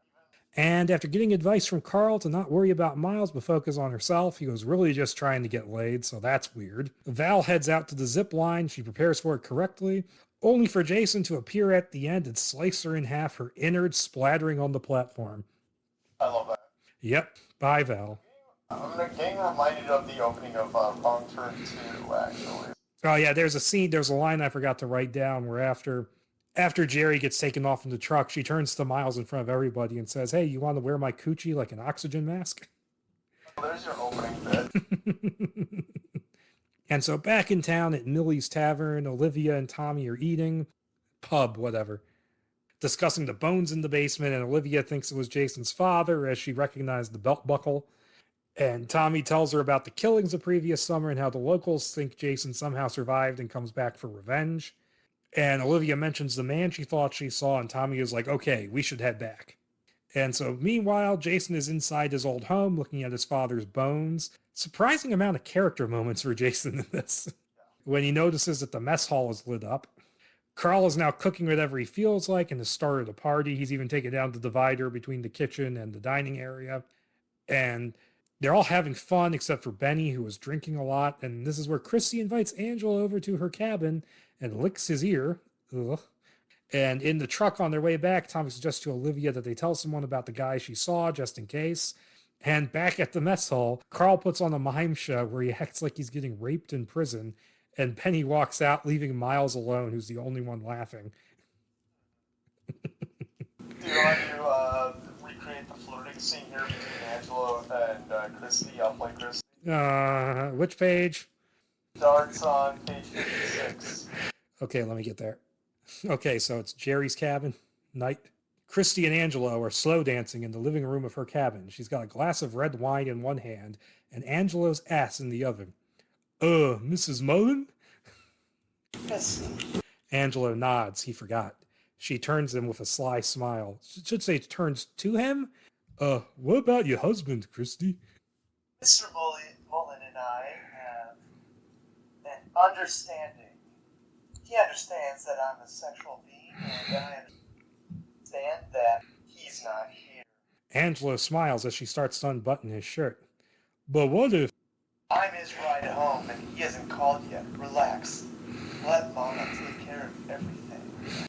And after getting advice from Carl to not worry about Miles but focus on herself, he was really just trying to get laid, so that's weird. Val heads out to the zip line. She prepares for it correctly, only for Jason to appear at the end and slice her in half, her innards splattering on the platform. I love that. Yep, bye, Val. I'm getting reminded of the opening of Wrong Turn 2, actually. Oh yeah, there's a line I forgot to write down where after Jerry gets taken off in the truck, she turns to Miles in front of everybody and says, hey, you want to wear my coochie like an oxygen mask? Well, there's your opening bit. And so back in town at Millie's Tavern, Olivia and Tommy are eating, pub, whatever, discussing the bones in the basement, and Olivia thinks it was Jason's father as she recognized the belt buckle. And Tommy tells her about the killings of previous summer and how the locals think Jason somehow survived and comes back for revenge. And Olivia mentions the man she thought she saw, and Tommy is like, okay, we should head back. And so meanwhile, Jason is inside his old home looking at his father's bones. Surprising amount of character moments for Jason in this. When he notices that the mess hall is lit up. Carl is now cooking whatever he feels like and has started a party. He's even taken down the divider between the kitchen and the dining area. And they're all having fun except for Benny, who was drinking a lot. And this is where Christy invites Angela over to her cabin and licks his ear. Ugh. And in the truck on their way back, Tommy suggests to Olivia that they tell someone about the guy she saw, just in case. And back at the mess hall, Carl puts on a mime show where he acts like he's getting raped in prison, and Penny walks out, leaving Miles alone, who's the only one laughing. Do you want to recreate the flirting scene here between Angelo and Christy? I'll play Christy. Which page? Starts on page 56. Okay, let me get there. Okay, so it's Jerry's cabin, night. Christy and Angelo are slow dancing in the living room of her cabin. She's got a glass of red wine in one hand and Angelo's ass in the other. Mrs. Mullen? Yes. Angelo nods. He forgot. She turns him with a sly smile. Should say turns to him. What about your husband, Christy? Mr. Mullen and I have an understanding. He understands that I'm a sexual being, and I understand that he's not here. Angelo smiles as she starts to unbutton his shirt. But what if... I'm his ride home, and he hasn't called yet. Relax. Let Mama take care of everything.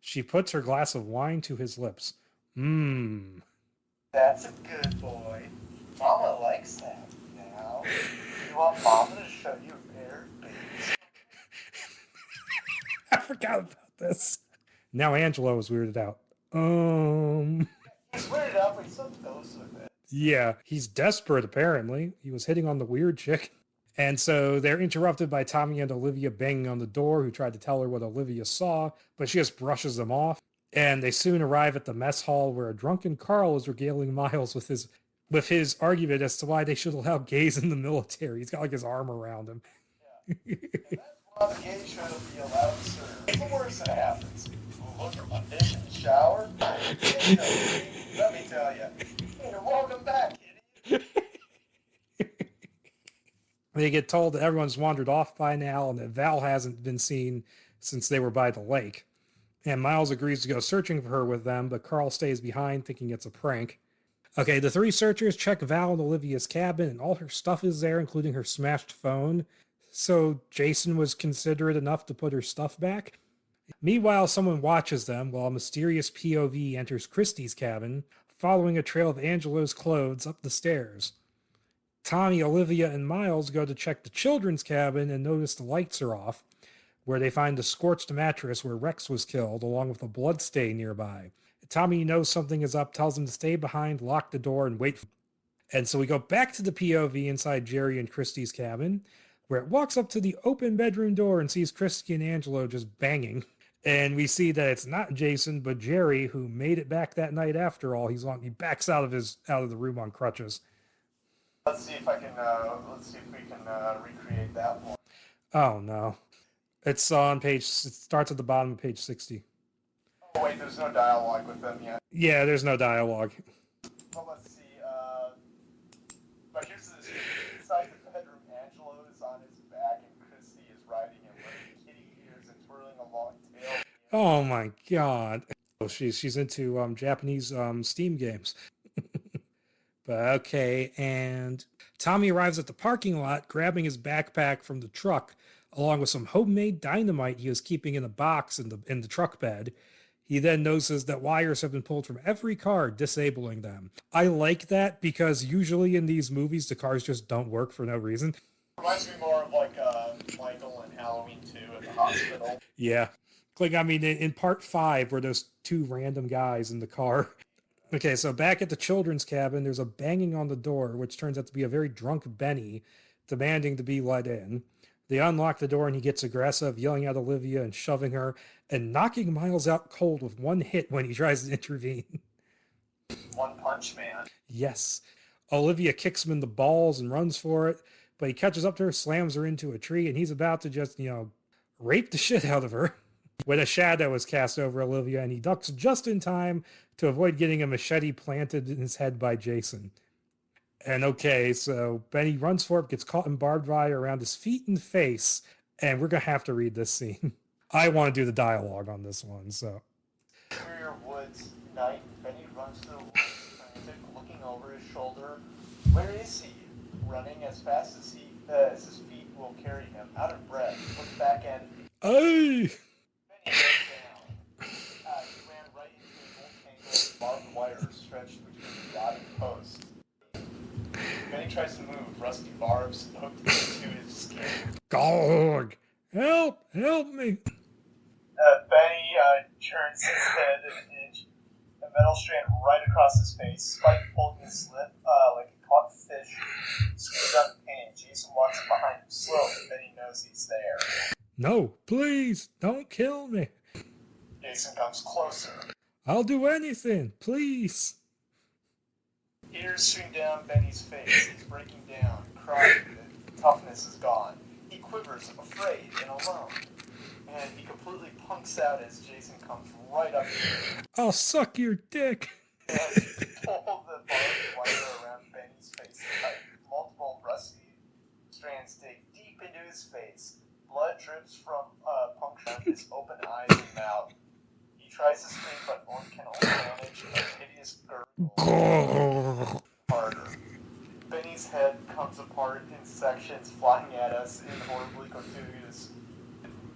She puts her glass of wine to his lips. Mmm. That's a good boy. Mama likes that. Now, you want Mama to show you her babies? I forgot about this. Now Angelo is weirded out. He's weirded out, but he still goes with it. Yeah, he's desperate, apparently. He was hitting on the weird chick. And so they're interrupted by Tommy and Olivia banging on the door, who tried to tell her what Olivia saw, but she just brushes them off. And they soon arrive at the mess hall, where a drunken Carl is regaling Miles with his argument as to why they should allow gays in the military. He's got like his arm around him. Yeah. And that's why the gay should be allowed to serve. What's the worst that happens? Look at my dick in the shower? Let me tell you. Hey, welcome back, idiot. They get told that everyone's wandered off by now and that Val hasn't been seen since they were by the lake. And Miles agrees to go searching for her with them, but Carl stays behind thinking it's a prank. Okay, the three searchers check Val and Olivia's cabin, and all her stuff is there, including her smashed phone. So Jason was considerate enough to put her stuff back. Meanwhile, someone watches them while a mysterious POV enters Christie's cabin, following a trail of Angelo's clothes up the stairs. Tommy, Olivia, and Miles go to check the children's cabin and notice the lights are off, where they find the scorched mattress where Rex was killed, along with a blood stain nearby. Tommy knows something is up, tells him to stay behind, lock the door, and wait. And so we go back to the POV inside Jerry and Christie's cabin, where it walks up to the open bedroom door and sees Christy and Angelo just banging. And we see that it's not Jason, but Jerry, who made it back that night after all. He backs out of the room on crutches. Let's see if we can recreate that one. Oh no. It's on it starts at the bottom of page 60. Oh wait, there's no dialogue with them yet. Yeah, there's no dialogue. Well, let's see, but here's this. Inside the bedroom, Angelo is on his back and Christy is riding him, wearing kitty ears and twirling a long tail. Oh my god. Oh, she's into Japanese Steam games. But okay, and Tommy arrives at the parking lot, grabbing his backpack from the truck, along with some homemade dynamite he was keeping in a box in the truck bed. He then notices that wires have been pulled from every car, disabling them. I like that because usually in these movies, the cars just don't work for no reason. Reminds me more of like Michael in Halloween 2 at the hospital. Yeah. Like, I mean, in part 5, where those two random guys in the car. Okay, so back at the children's cabin, there's a banging on the door, which turns out to be a very drunk Benny, demanding to be let in. They unlock the door and he gets aggressive, yelling at Olivia and shoving her, and knocking Miles out cold with one hit when he tries to intervene. One Punch Man. Yes. Olivia kicks him in the balls and runs for it, but he catches up to her, slams her into a tree, and he's about to just, rape the shit out of her. When a shadow is cast over Olivia, and he ducks just in time to avoid getting a machete planted in his head by Jason. And okay, so Benny runs for it, gets caught in barbed wire around his feet and face, and we're going to have to read this scene. I want to do the dialogue on this one, so. Interior woods, night, Benny runs to the woods, frantic, looking over his shoulder. Where is he? Running as fast as his feet will carry him, out of breath, looks back and... Hey! Benny goes down. stretched between the rod and post. Benny tries to move, rusty barbs hooked into his skin. Gog! Help! Help me! Benny turns his head an inch, a metal strand right across his face, Spike pulling his lip like a caught fish. Screams out in pain. Jason walks behind him slowly. Benny knows he's there. No, please, don't kill me. Jason comes closer. I'll do anything, please. Ears stream down Benny's face. He's breaking down, crying. The toughness is gone. He quivers, afraid and alone. And he completely punks out as Jason comes right up to him. I'll suck your dick. And pull the barbed wire around Benny's face tight. Multiple rusty strands dig deep into his face. Blood drips from puncture on his open eyes and mouth. He tries to scream, but can only manage a hideous gurgle harder. Benny's head comes apart in sections, flying at us in horribly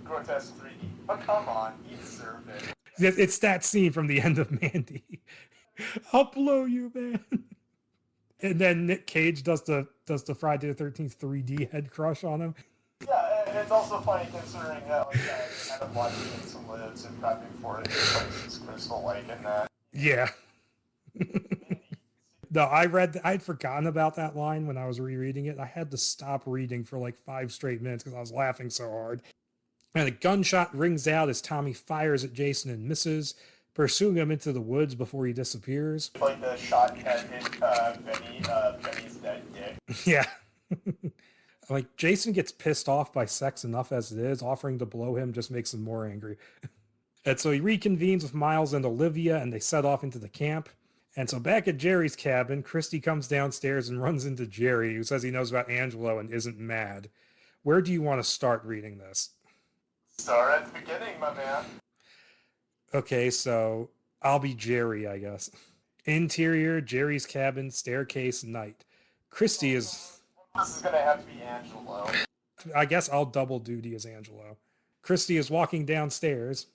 grotesque 3D. But come on, he deserved it. It's that scene from the end of Mandy. I'll blow you, man. And then Nick Cage does the Friday the 13th 3D head crush on him. Yeah, and it's also funny considering that I ended up watching some lives and prepping for it. It's Crystal Lake and that. Yeah. No, I'd forgotten about that line when I was rereading it. I had to stop reading for like 5 straight minutes because I was laughing so hard. And a gunshot rings out as Tommy fires at Jason and misses, pursuing him into the woods before he disappears. Like the shot had hit Benny's dead dick. Yeah. Like, Jason gets pissed off by sex enough as it is. Offering to blow him just makes him more angry. And so he reconvenes with Miles and Olivia, and they set off into the camp. And so back at Jerry's cabin, Christy comes downstairs and runs into Jerry, who says he knows about Angelo and isn't mad. Where do you want to start reading this? Start at the beginning, my man. Okay, so I'll be Jerry, I guess. Interior, Jerry's cabin, staircase, night. Christy is... This is going to have to be Angelo. I guess I'll double duty as Angelo. Christy is walking downstairs.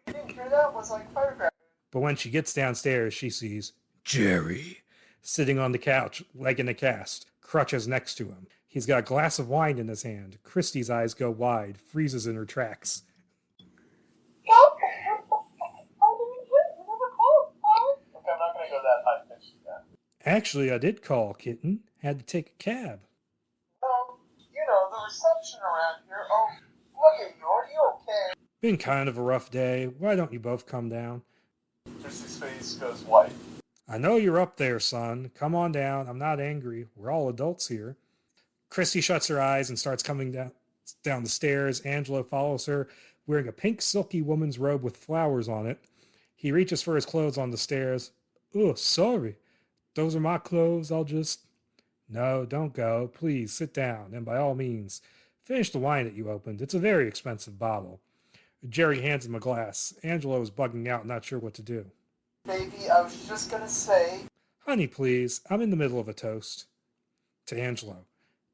You didn't hear that? It was like firecracker. But when she gets downstairs, she sees Jerry sitting on the couch, leg in a cast, crutches next to him. He's got a glass of wine in his hand. Christy's eyes go wide, freezes in her tracks. Okay, I'm not going to go that high pitch again. Actually, I did call, kitten. Had to take a cab. Well, the reception around here. Oh, look at you. Are you okay? Been kind of a rough day. Why don't you both come down? Chrissy's face goes white. I know you're up there, son. Come on down. I'm not angry. We're all adults here. Christy shuts her eyes and starts coming down the stairs. Angelo follows her, wearing a pink silky woman's robe with flowers on it. He reaches for his clothes on the stairs. Oh, sorry. Those are my clothes. I'll just... No, don't go. Please, sit down. And by all means, finish the wine that you opened. It's a very expensive bottle. Jerry hands him a glass. Angelo is bugging out, not sure what to do. Baby, I was just going to say... Honey, please. I'm in the middle of a toast. To Angelo.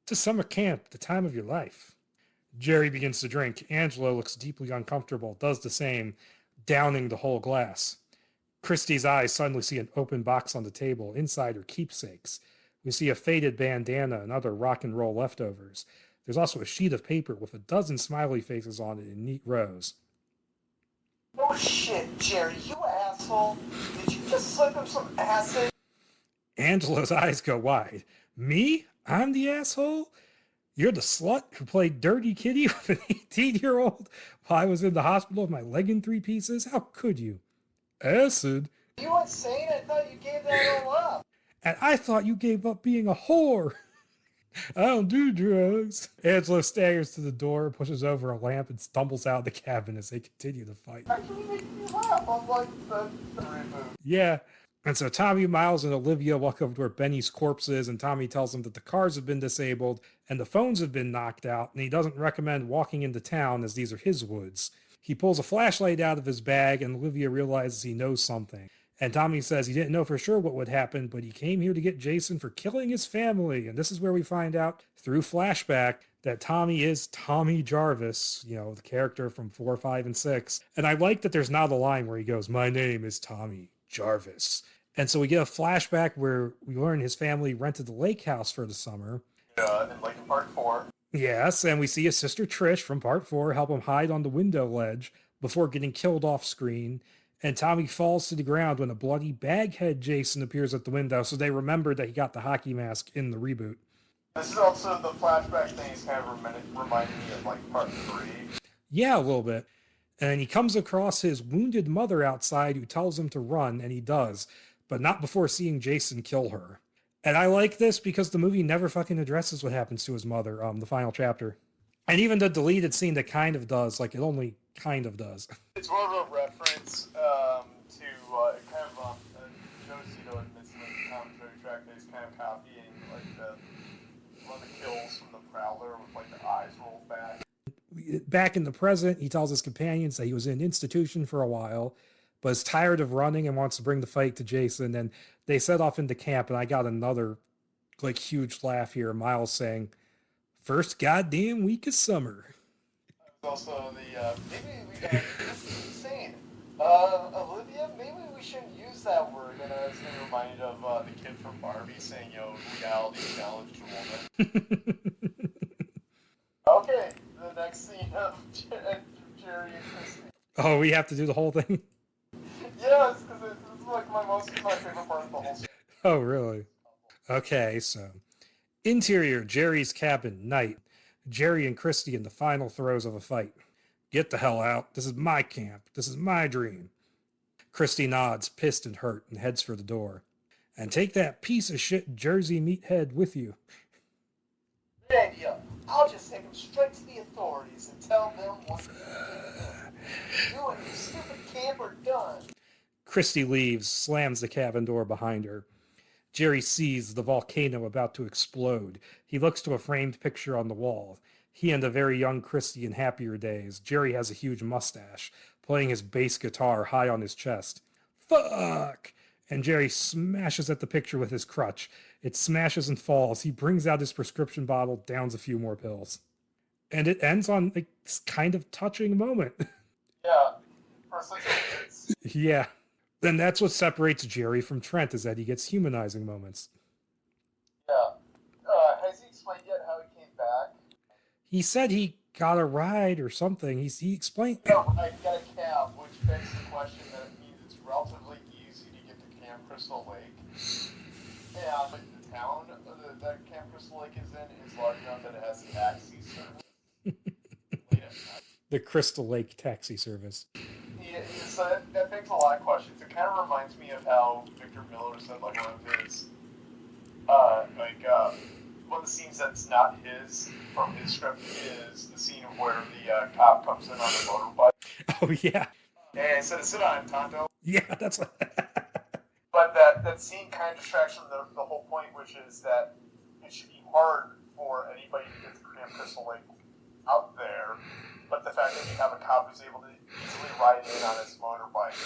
To summer camp, the time of your life. Jerry begins to drink. Angelo looks deeply uncomfortable, does the same, downing the whole glass. Christy's eyes suddenly see an open box on the table. Inside are keepsakes. We see a faded bandana and other rock and roll leftovers. There's also a sheet of paper with a dozen smiley faces on it in neat rows. Oh shit, Jerry, you asshole. Did you just slip him some acid? Angelo's eyes go wide. Me? I'm the asshole? You're the slut who played dirty kitty with an 18-year-old while I was in the hospital with my leg in 3 pieces? How could you? Acid? You insane? I thought you gave that all up. And I thought you gave up being a whore. I don't do drugs. Angelo staggers to the door, pushes over a lamp, and stumbles out of the cabin as they continue to fight. Actually making me laugh, unlike the reboot. Yeah. And so Tommy, Miles, and Olivia walk over to where Benny's corpse is, and Tommy tells them that the cars have been disabled and the phones have been knocked out, and he doesn't recommend walking into town as these are his woods. He pulls a flashlight out of his bag, and Olivia realizes he knows something. And Tommy says he didn't know for sure what would happen, but he came here to get Jason for killing his family. And this is where we find out through flashback that Tommy is Tommy Jarvis, the character from 4, 5, and 6. And I like that there's not a line where he goes, "My name is Tommy Jarvis." And so we get a flashback where we learn his family rented the lake house for the summer. And like in part 4. Yes, and we see his sister Trish from part 4 help him hide on the window ledge before getting killed off screen. And Tommy falls to the ground when a bloody baghead Jason appears at the window, so they remember that he got the hockey mask in the reboot. This is also the flashback thing is kind of reminding me of like part 3. Yeah, a little bit. And he comes across his wounded mother outside who tells him to run, and he does, but not before seeing Jason kill her. And I like this because the movie never fucking addresses what happens to his mother, the final chapter. And even the deleted scene that kind of does, like it only kind of does. It's more of a reference to kind of Joe Cito admits in the commentary track that he's kind of copying like one of the kills from the Prowler with like the eyes rolled back. Back in the present, he tells his companions that he was in an institution for a while, but is tired of running and wants to bring the fight to Jason. And they set off into camp, and I got another like huge laugh here. Miles saying, "First goddamn week of summer." Also, maybe this is insane. Olivia, maybe we shouldn't use that word. And I was getting reminded of the kid from Barbie saying, "Yo, reality challenged woman." Okay, the next scene of Jerry and Christy. Oh, we have to do the whole thing? Yes, because it's like my favorite part of the whole story. Oh, really? Okay, so interior, Jerry's cabin, night. Jerry and Christy in the final throes of a fight. Get the hell out. This is my camp. This is my dream. Christy nods, pissed and hurt, and heads for the door. And take that piece of shit Jersey meathead with you. Good idea. I'll just take him straight to the authorities and tell them what to do. You and your stupid camp are done. Christy leaves, slams the cabin door behind her. Jerry sees the volcano about to explode. He looks to a framed picture on the wall. He and a very young Christy in happier days. Jerry has a huge mustache, playing his bass guitar high on his chest. Fuck! And Jerry smashes at the picture with his crutch. It smashes and falls. He brings out his prescription bottle, downs a few more pills. And it ends on a kind of touching moment. Yeah, for such a kids. Yeah. Then that's what separates Jerry from Trent, is that he gets humanizing moments. Yeah. Has he explained yet how he came back? He said he got a ride or something. He explained. Yeah, right. He got a cab, which begs the question that it means it's relatively easy to get to Camp Crystal Lake. And the town that Camp Crystal Lake is in is large enough that it has taxi service. The Crystal Lake taxi service. Yeah, so that begs a lot of questions. It kind of reminds me of how Victor Miller said, like, one of his, one of the scenes that's not his from his script is the scene of where the cop comes in on the motorbike. Oh, yeah. And instead of sit on him, Tonto. Yeah, that's what... But that scene kind of distracts from the whole point, which is that it should be hard for anybody to get to Camp Crystal Lake out there. But the fact that you have a cop who's able to easily ride in on his motorbike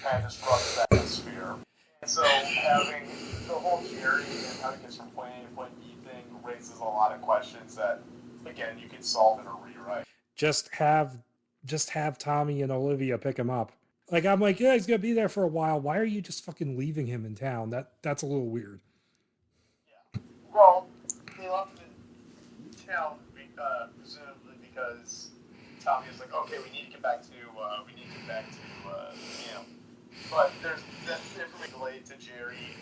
kind of disrupts that atmosphere. And so having the whole Jerry and how he gets from point A to point B thing raises a lot of questions that, again, you can solve in a rewrite. Just have Tommy and Olivia pick him up. Like, I'm like, yeah, he's going to be there for a while. Why are you just fucking leaving him in town? That's a little weird. Yeah. Well, they left him in town, presumably because Tommy was like, okay, we need to get back to camp. But there's that information delayed to Jerry,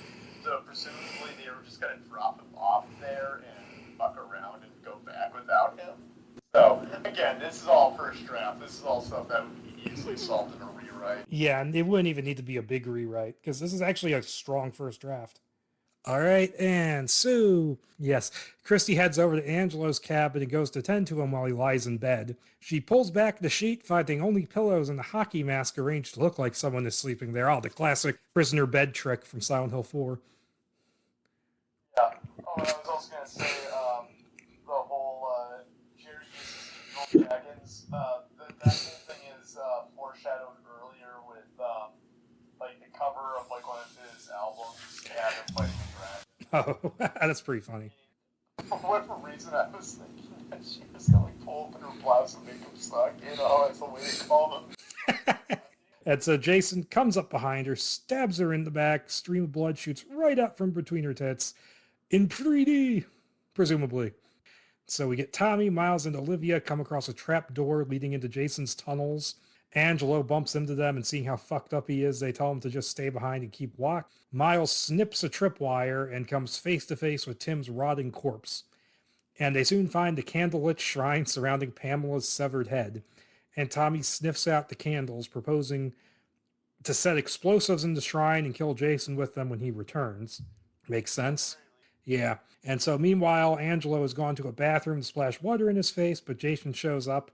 so presumably they were just going to drop him off there and fuck around and go back without him. So, again, this is all first draft. This is all stuff that would be easily solved in a rewrite. Yeah, and it wouldn't even need to be a big rewrite, because this is actually a strong first draft. All right, and so, yes, Christy heads over to Angelo's cabin and goes to tend to him while he lies in bed. She pulls back the sheet, finding only pillows and a hockey mask arranged to look like someone is sleeping there. Oh, the classic prisoner bed trick from Silent Hill 4. Yeah. Oh, I was also going to say, the whole Jerry Dragons, that whole thing is foreshadowed earlier with, like, the cover of, like, one of his albums, and him fighting a dragon. Oh, that's pretty funny. For whatever reason, I was thinking that she was going to pull open her blouse and make him suck, that's the way they call them. And so Jason comes up behind her, stabs her in the back, stream of blood shoots right out from between her tits in 3D, presumably. So we get Tommy, Miles, and Olivia come across a trap door leading into Jason's tunnels. Angelo bumps into them, and seeing how fucked up he is, they tell him to just stay behind and keep watch. Miles snips a tripwire and comes face to face with Tim's rotting corpse. And they soon find the candlelit shrine surrounding Pamela's severed head. And Tommy sniffs out the candles, proposing to set explosives in the shrine and kill Jason with them when he returns. Makes sense? Yeah. And so meanwhile, Angelo has gone to a bathroom to splash water in his face, but Jason shows up.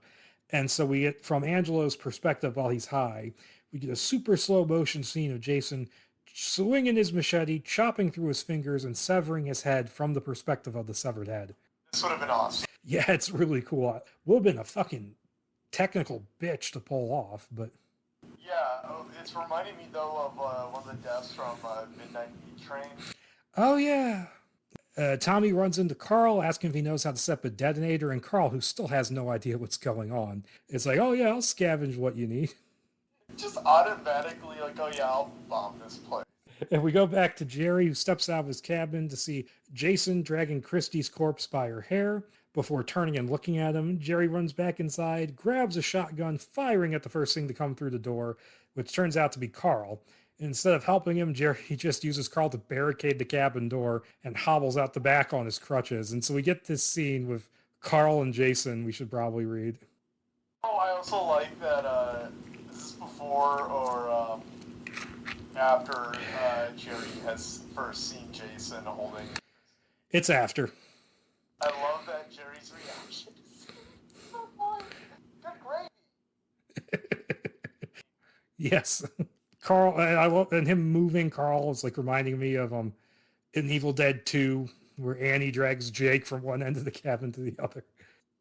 And so we get, from Angelo's perspective while he's high, we get a super slow motion scene of Jason swinging his machete, chopping through his fingers, and severing his head from the perspective of the severed head. This would have been awesome. Yeah, it's really cool. Would have been a fucking technical bitch to pull off, but... Yeah, it's reminding me, though, of one of the deaths from Midnight Meat Train. Oh, yeah. Tommy runs into Carl, asking if he knows how to set up a detonator, and Carl, who still has no idea what's going on, is like, oh, yeah, I'll scavenge what you need. Just automatically, like, oh, yeah, I'll bomb this place. And we go back to Jerry, who steps out of his cabin to see Jason dragging Christie's corpse by her hair. Before turning and looking at him, Jerry runs back inside, grabs a shotgun, firing at the first thing to come through the door, which turns out to be Carl. Instead of helping him, Jerry just uses Carl to barricade the cabin door and hobbles out the back on his crutches. And so we get this scene with Carl and Jason we should probably read. Oh, I also like that, is this before or after Jerry has first seen Jason holding... It's after. I love that Jerry's reaction. Oh boy, good gravy. Yes. Carl, and I love, and him moving Carl is like reminding me of in Evil Dead 2, where Annie drags Jake from one end of the cabin to the other.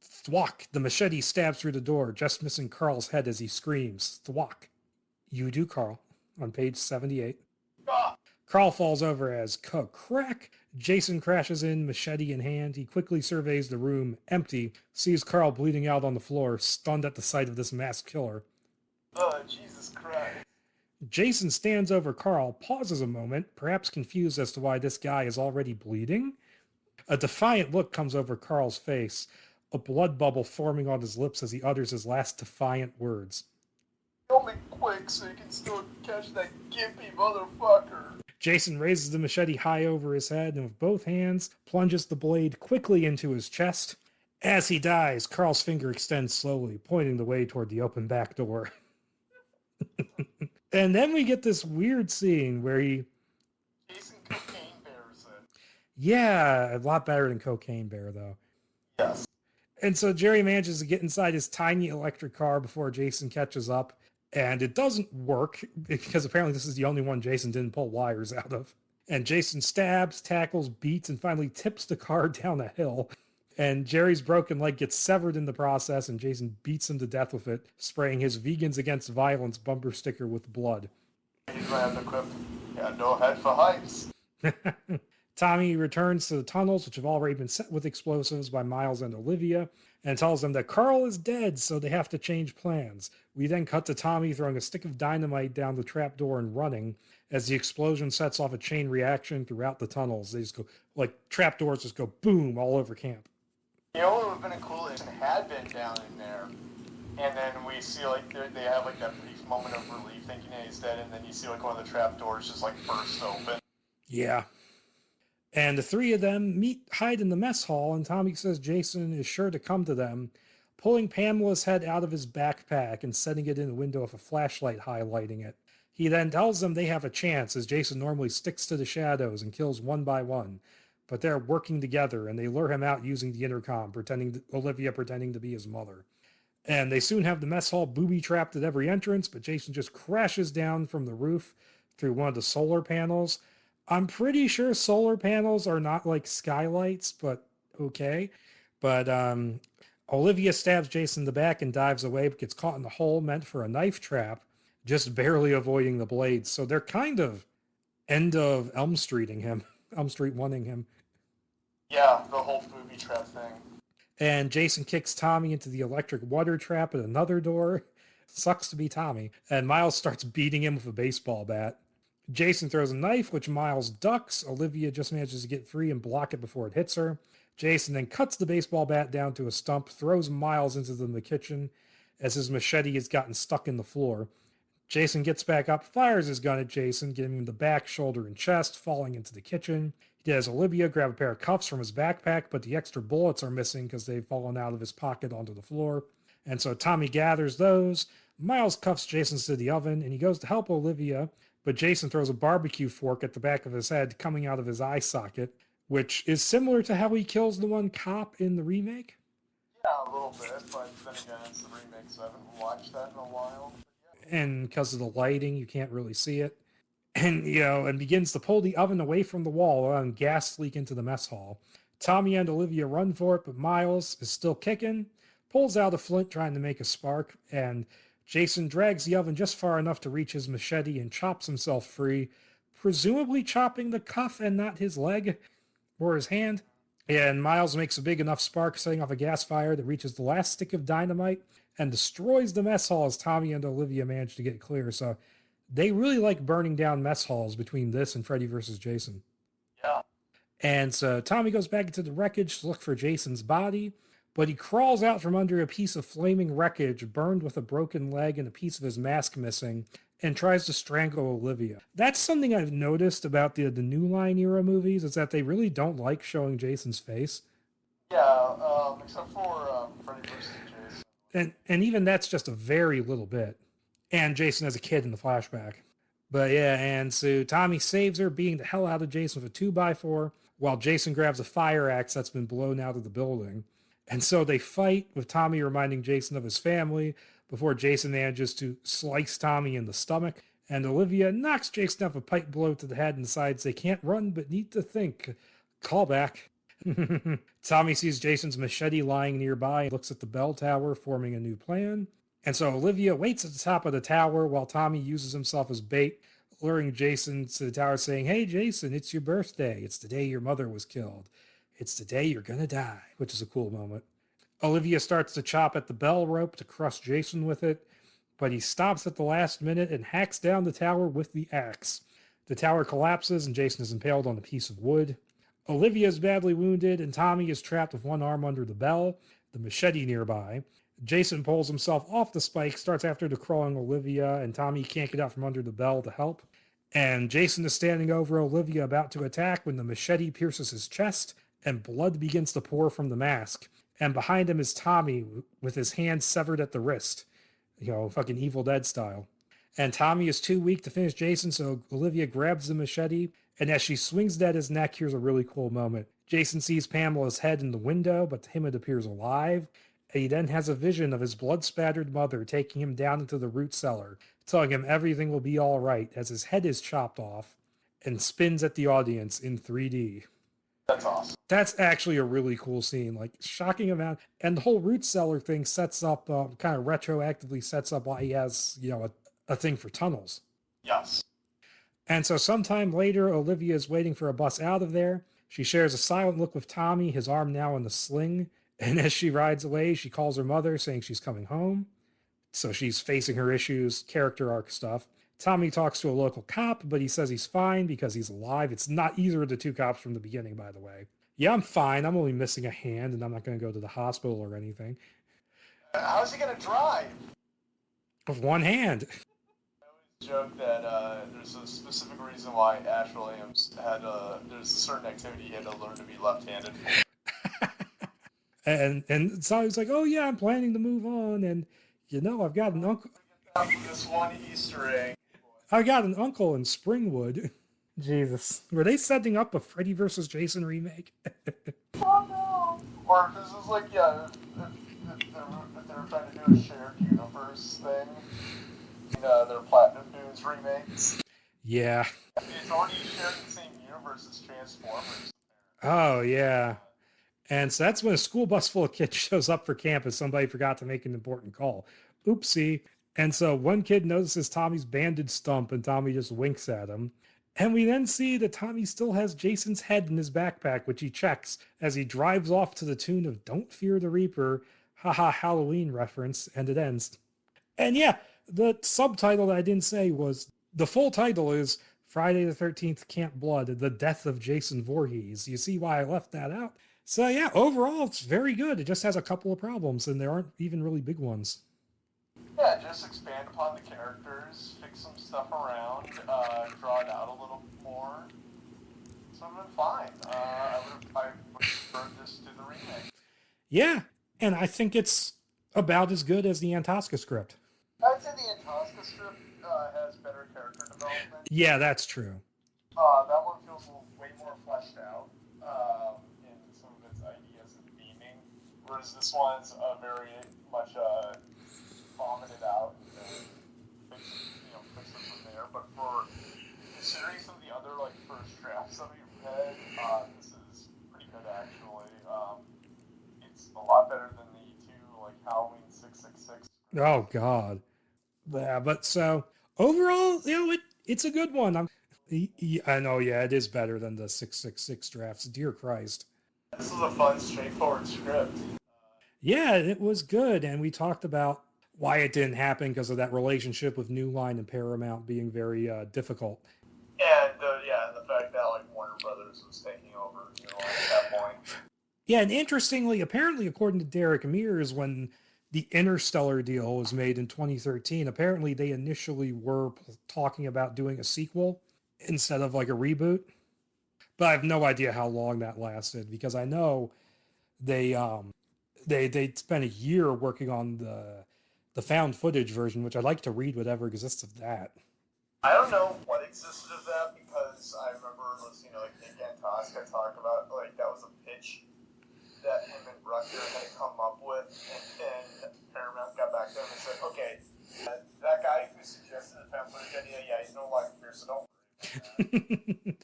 Thwack! The machete stabs through the door, just missing Carl's head as he screams. Thwack! You do, Carl, on page 78. Ah! Carl falls over as crack. Jason crashes in, machete in hand. He quickly surveys the room, empty, sees Carl bleeding out on the floor, stunned at the sight of this masked killer. Oh, Jesus Christ. Jason stands over Carl, pauses a moment, perhaps confused as to why this guy is already bleeding. A defiant look comes over Carl's face, a blood bubble forming on his lips as he utters his last defiant words. Kill me quick so you can still catch that gimpy motherfucker. Jason raises the machete high over his head and with both hands plunges the blade quickly into his chest. As he dies, Carl's finger extends slowly, pointing the way toward the open back door. And then we get this weird scene where Jason Cocaine Bears it. Yeah, a lot better than Cocaine Bear, though. Yes. And so Jerry manages to get inside his tiny electric car before Jason catches up. And it doesn't work, because apparently this is the only one Jason didn't pull wires out of. And Jason stabs, tackles, beats, and finally tips the car down a hill. And Jerry's broken leg gets severed in the process, and Jason beats him to death with it, spraying his Vegans Against Violence bumper sticker with blood. He's gonna have to quip. Yeah, no head for heights. Tommy returns to the tunnels, which have already been set with explosives by Miles and Olivia, and tells them that Carl is dead, so they have to change plans. We then cut to Tommy throwing a stick of dynamite down the trapdoor and running, as the explosion sets off a chain reaction throughout the tunnels. They just go, like, trapdoors just go boom all over camp. You know what would have been cool if it had been down in there, and then we see, like, they have, like, that brief moment of relief thinking that he's dead, and then you see, like, one of the trapdoors just, like, burst open. Yeah. And the three of them hide in the mess hall, and Tommy says Jason is sure to come to them, pulling Pamela's head out of his backpack and setting it in the window with a flashlight highlighting it. He then tells them they have a chance, as Jason normally sticks to the shadows and kills one by one. But they're working together, and they lure him out using the intercom, Olivia pretending to be his mother. And they soon have the mess hall booby-trapped at every entrance, but Jason just crashes down from the roof through one of the solar panels. I'm pretty sure solar panels are not like skylights, but okay. But Olivia stabs Jason in the back and dives away, but gets caught in the hole meant for a knife trap, just barely avoiding the blades. So they're kind of end of Elm Street-ing him. Elm Street 1-ing him. Yeah, the whole booby trap thing. And Jason kicks Tommy into the electric water trap at another door. Sucks to be Tommy. And Miles starts beating him with a baseball bat. Jason throws a knife, which Miles ducks. Olivia just manages to get free and block it before it hits her. Jason then cuts the baseball bat down to a stump, throws Miles into the kitchen as his machete has gotten stuck in the floor. Jason gets back up, fires his gun at Jason, giving him the back, shoulder, and chest, falling into the kitchen. He has Olivia grab a pair of cuffs from his backpack, but the extra bullets are missing because they've fallen out of his pocket onto the floor. And so Tommy gathers those. Miles cuffs Jason to the oven, and he goes to help Olivia, but Jason throws a barbecue fork at the back of his head, coming out of his eye socket, which is similar to how he kills the one cop in the remake. Yeah, a little bit, but then again, it's the remake, so I haven't watched that in a while. And because of the lighting, you can't really see it. And, and begins to pull the oven away from the wall, allowing gas leak into the mess hall. Tommy and Olivia run for it, but Miles is still kicking, pulls out a flint trying to make a spark, and Jason drags the oven just far enough to reach his machete and chops himself free, presumably chopping the cuff and not his leg or his hand. And Miles makes a big enough spark, setting off a gas fire that reaches the last stick of dynamite and destroys the mess hall as Tommy and Olivia manage to get clear. So they really like burning down mess halls between this and Freddy vs. Jason. Yeah. And so Tommy goes back into the wreckage to look for Jason's body, but he crawls out from under a piece of flaming wreckage, burned with a broken leg and a piece of his mask missing, and tries to strangle Olivia. That's something I've noticed about the New Line era movies, is that they really don't like showing Jason's face. Yeah, except for Freddy vs. Jason. And even that's just a very little bit. And Jason as a kid in the flashback. But yeah, and so Tommy saves her, beating the hell out of Jason with a 2x4, while Jason grabs a fire axe that's been blown out of the building. And so they fight, with Tommy reminding Jason of his family, before Jason manages to slice Tommy in the stomach. And Olivia knocks Jason off a pipe blow to the head and decides they can't run but need to think. Callback. Tommy sees Jason's machete lying nearby and looks at the bell tower, forming a new plan. And so Olivia waits at the top of the tower while Tommy uses himself as bait, luring Jason to the tower saying, "Hey Jason, it's your birthday. It's the day your mother was killed. It's the day you're gonna die," which is a cool moment. Olivia starts to chop at the bell rope to crush Jason with it, but he stops at the last minute and hacks down the tower with the axe. The tower collapses and Jason is impaled on a piece of wood. Olivia is badly wounded and Tommy is trapped with one arm under the bell, the machete nearby. Jason pulls himself off the spike, starts after the crawling Olivia, and Tommy can't get out from under the bell to help. And Jason is standing over Olivia about to attack when the machete pierces his chest and blood begins to pour from the mask. And behind him is Tommy with his hand severed at the wrist. Fucking Evil Dead style. And Tommy is too weak to finish Jason, so Olivia grabs the machete, and as she swings it at his neck, here's a really cool moment. Jason sees Pamela's head in the window, but to him it appears alive. And he then has a vision of his blood-spattered mother taking him down into the root cellar, telling him everything will be all right as his head is chopped off, and spins at the audience in 3D. That's awesome. That's actually a really cool scene, like shocking amount. And the whole root cellar thing sets up, kind of retroactively sets up why he has, a thing for tunnels. Yes. And so sometime later, Olivia is waiting for a bus out of there. She shares a silent look with Tommy, his arm now in the sling. And as she rides away, she calls her mother, saying she's coming home. So she's facing her issues, character arc stuff. Tommy talks to a local cop, but he says he's fine because he's alive. It's not either of the two cops from the beginning, by the way. Yeah, I'm fine. I'm only missing a hand, and I'm not going to go to the hospital or anything. How's he going to drive? With one hand. I always joke that there's a specific reason why Ash Williams had there's a certain activity he had to learn to be left-handed for. And so I was like, oh yeah, I'm planning to move on, and I've got an uncle. This one Easter egg. I got an uncle in Springwood. Jesus, were they setting up a Freddy vs. Jason remake? Oh no! Or if this is like, if they were trying to do a shared universe thing, their Platinum Dunes remakes. Yeah. It's already shared the same universe as Transformers. Oh yeah. And so that's when a school bus full of kids shows up for camp as somebody forgot to make an important call. Oopsie. And so one kid notices Tommy's bandaged stump and Tommy just winks at him. And we then see that Tommy still has Jason's head in his backpack, which he checks as he drives off to the tune of "Don't Fear the Reaper," haha Halloween reference, and it ends. And yeah, the subtitle that I didn't say was, the full title is Friday the 13th Camp Blood, The Death of Jason Voorhees. You see why I left that out? So yeah, overall, it's very good. It just has a couple of problems, and there aren't even really big ones. Yeah, just expand upon the characters, fix some stuff around, draw it out a little more. It's been fine. I would prefer this to the remake. Yeah, and I think it's about as good as the Antosca script. I'd say the Antosca script has better character development. Yeah, that's true. That one feels way more fleshed out in some of its ideas and theming, whereas this one's very much vomited out and fix it from there. But for considering some of the other first drafts that we've read, this is pretty good actually. It's a lot better than the two Halloween 666. Oh God. Yeah, but so overall, it's a good one. I know, yeah, it is better than the 666 drafts. Dear Christ. This is a fun, straightforward script. Yeah, it was good, and we talked about why it didn't happen because of that relationship with New Line and Paramount being very difficult. And the fact that Warner Brothers was taking over, at that point. Yeah, and interestingly, apparently, according to Derek Mears, when the Interstellar deal was made in 2013, apparently they initially were talking about doing a sequel instead of a reboot. But I have no idea how long that lasted, because I know they spent a year working on the found footage version, which I'd like to read whatever exists of that. I don't know what existed of that, because I remember listening to Nick Antosca talk about that was a pitch that him and Rucker had come up with, and then Paramount got back to him and said, okay, that guy who suggested the found footage idea, yeah, he's no longer here, so don't worry about that.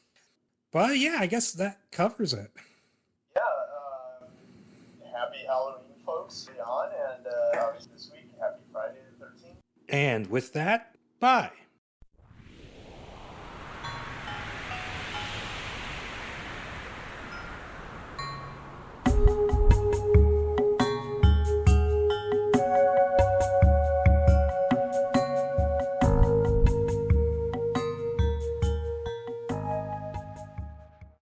But yeah, I guess that covers it. Yeah, happy Halloween, folks, on, and obviously this week, happy Friday the 13th. And with that, bye.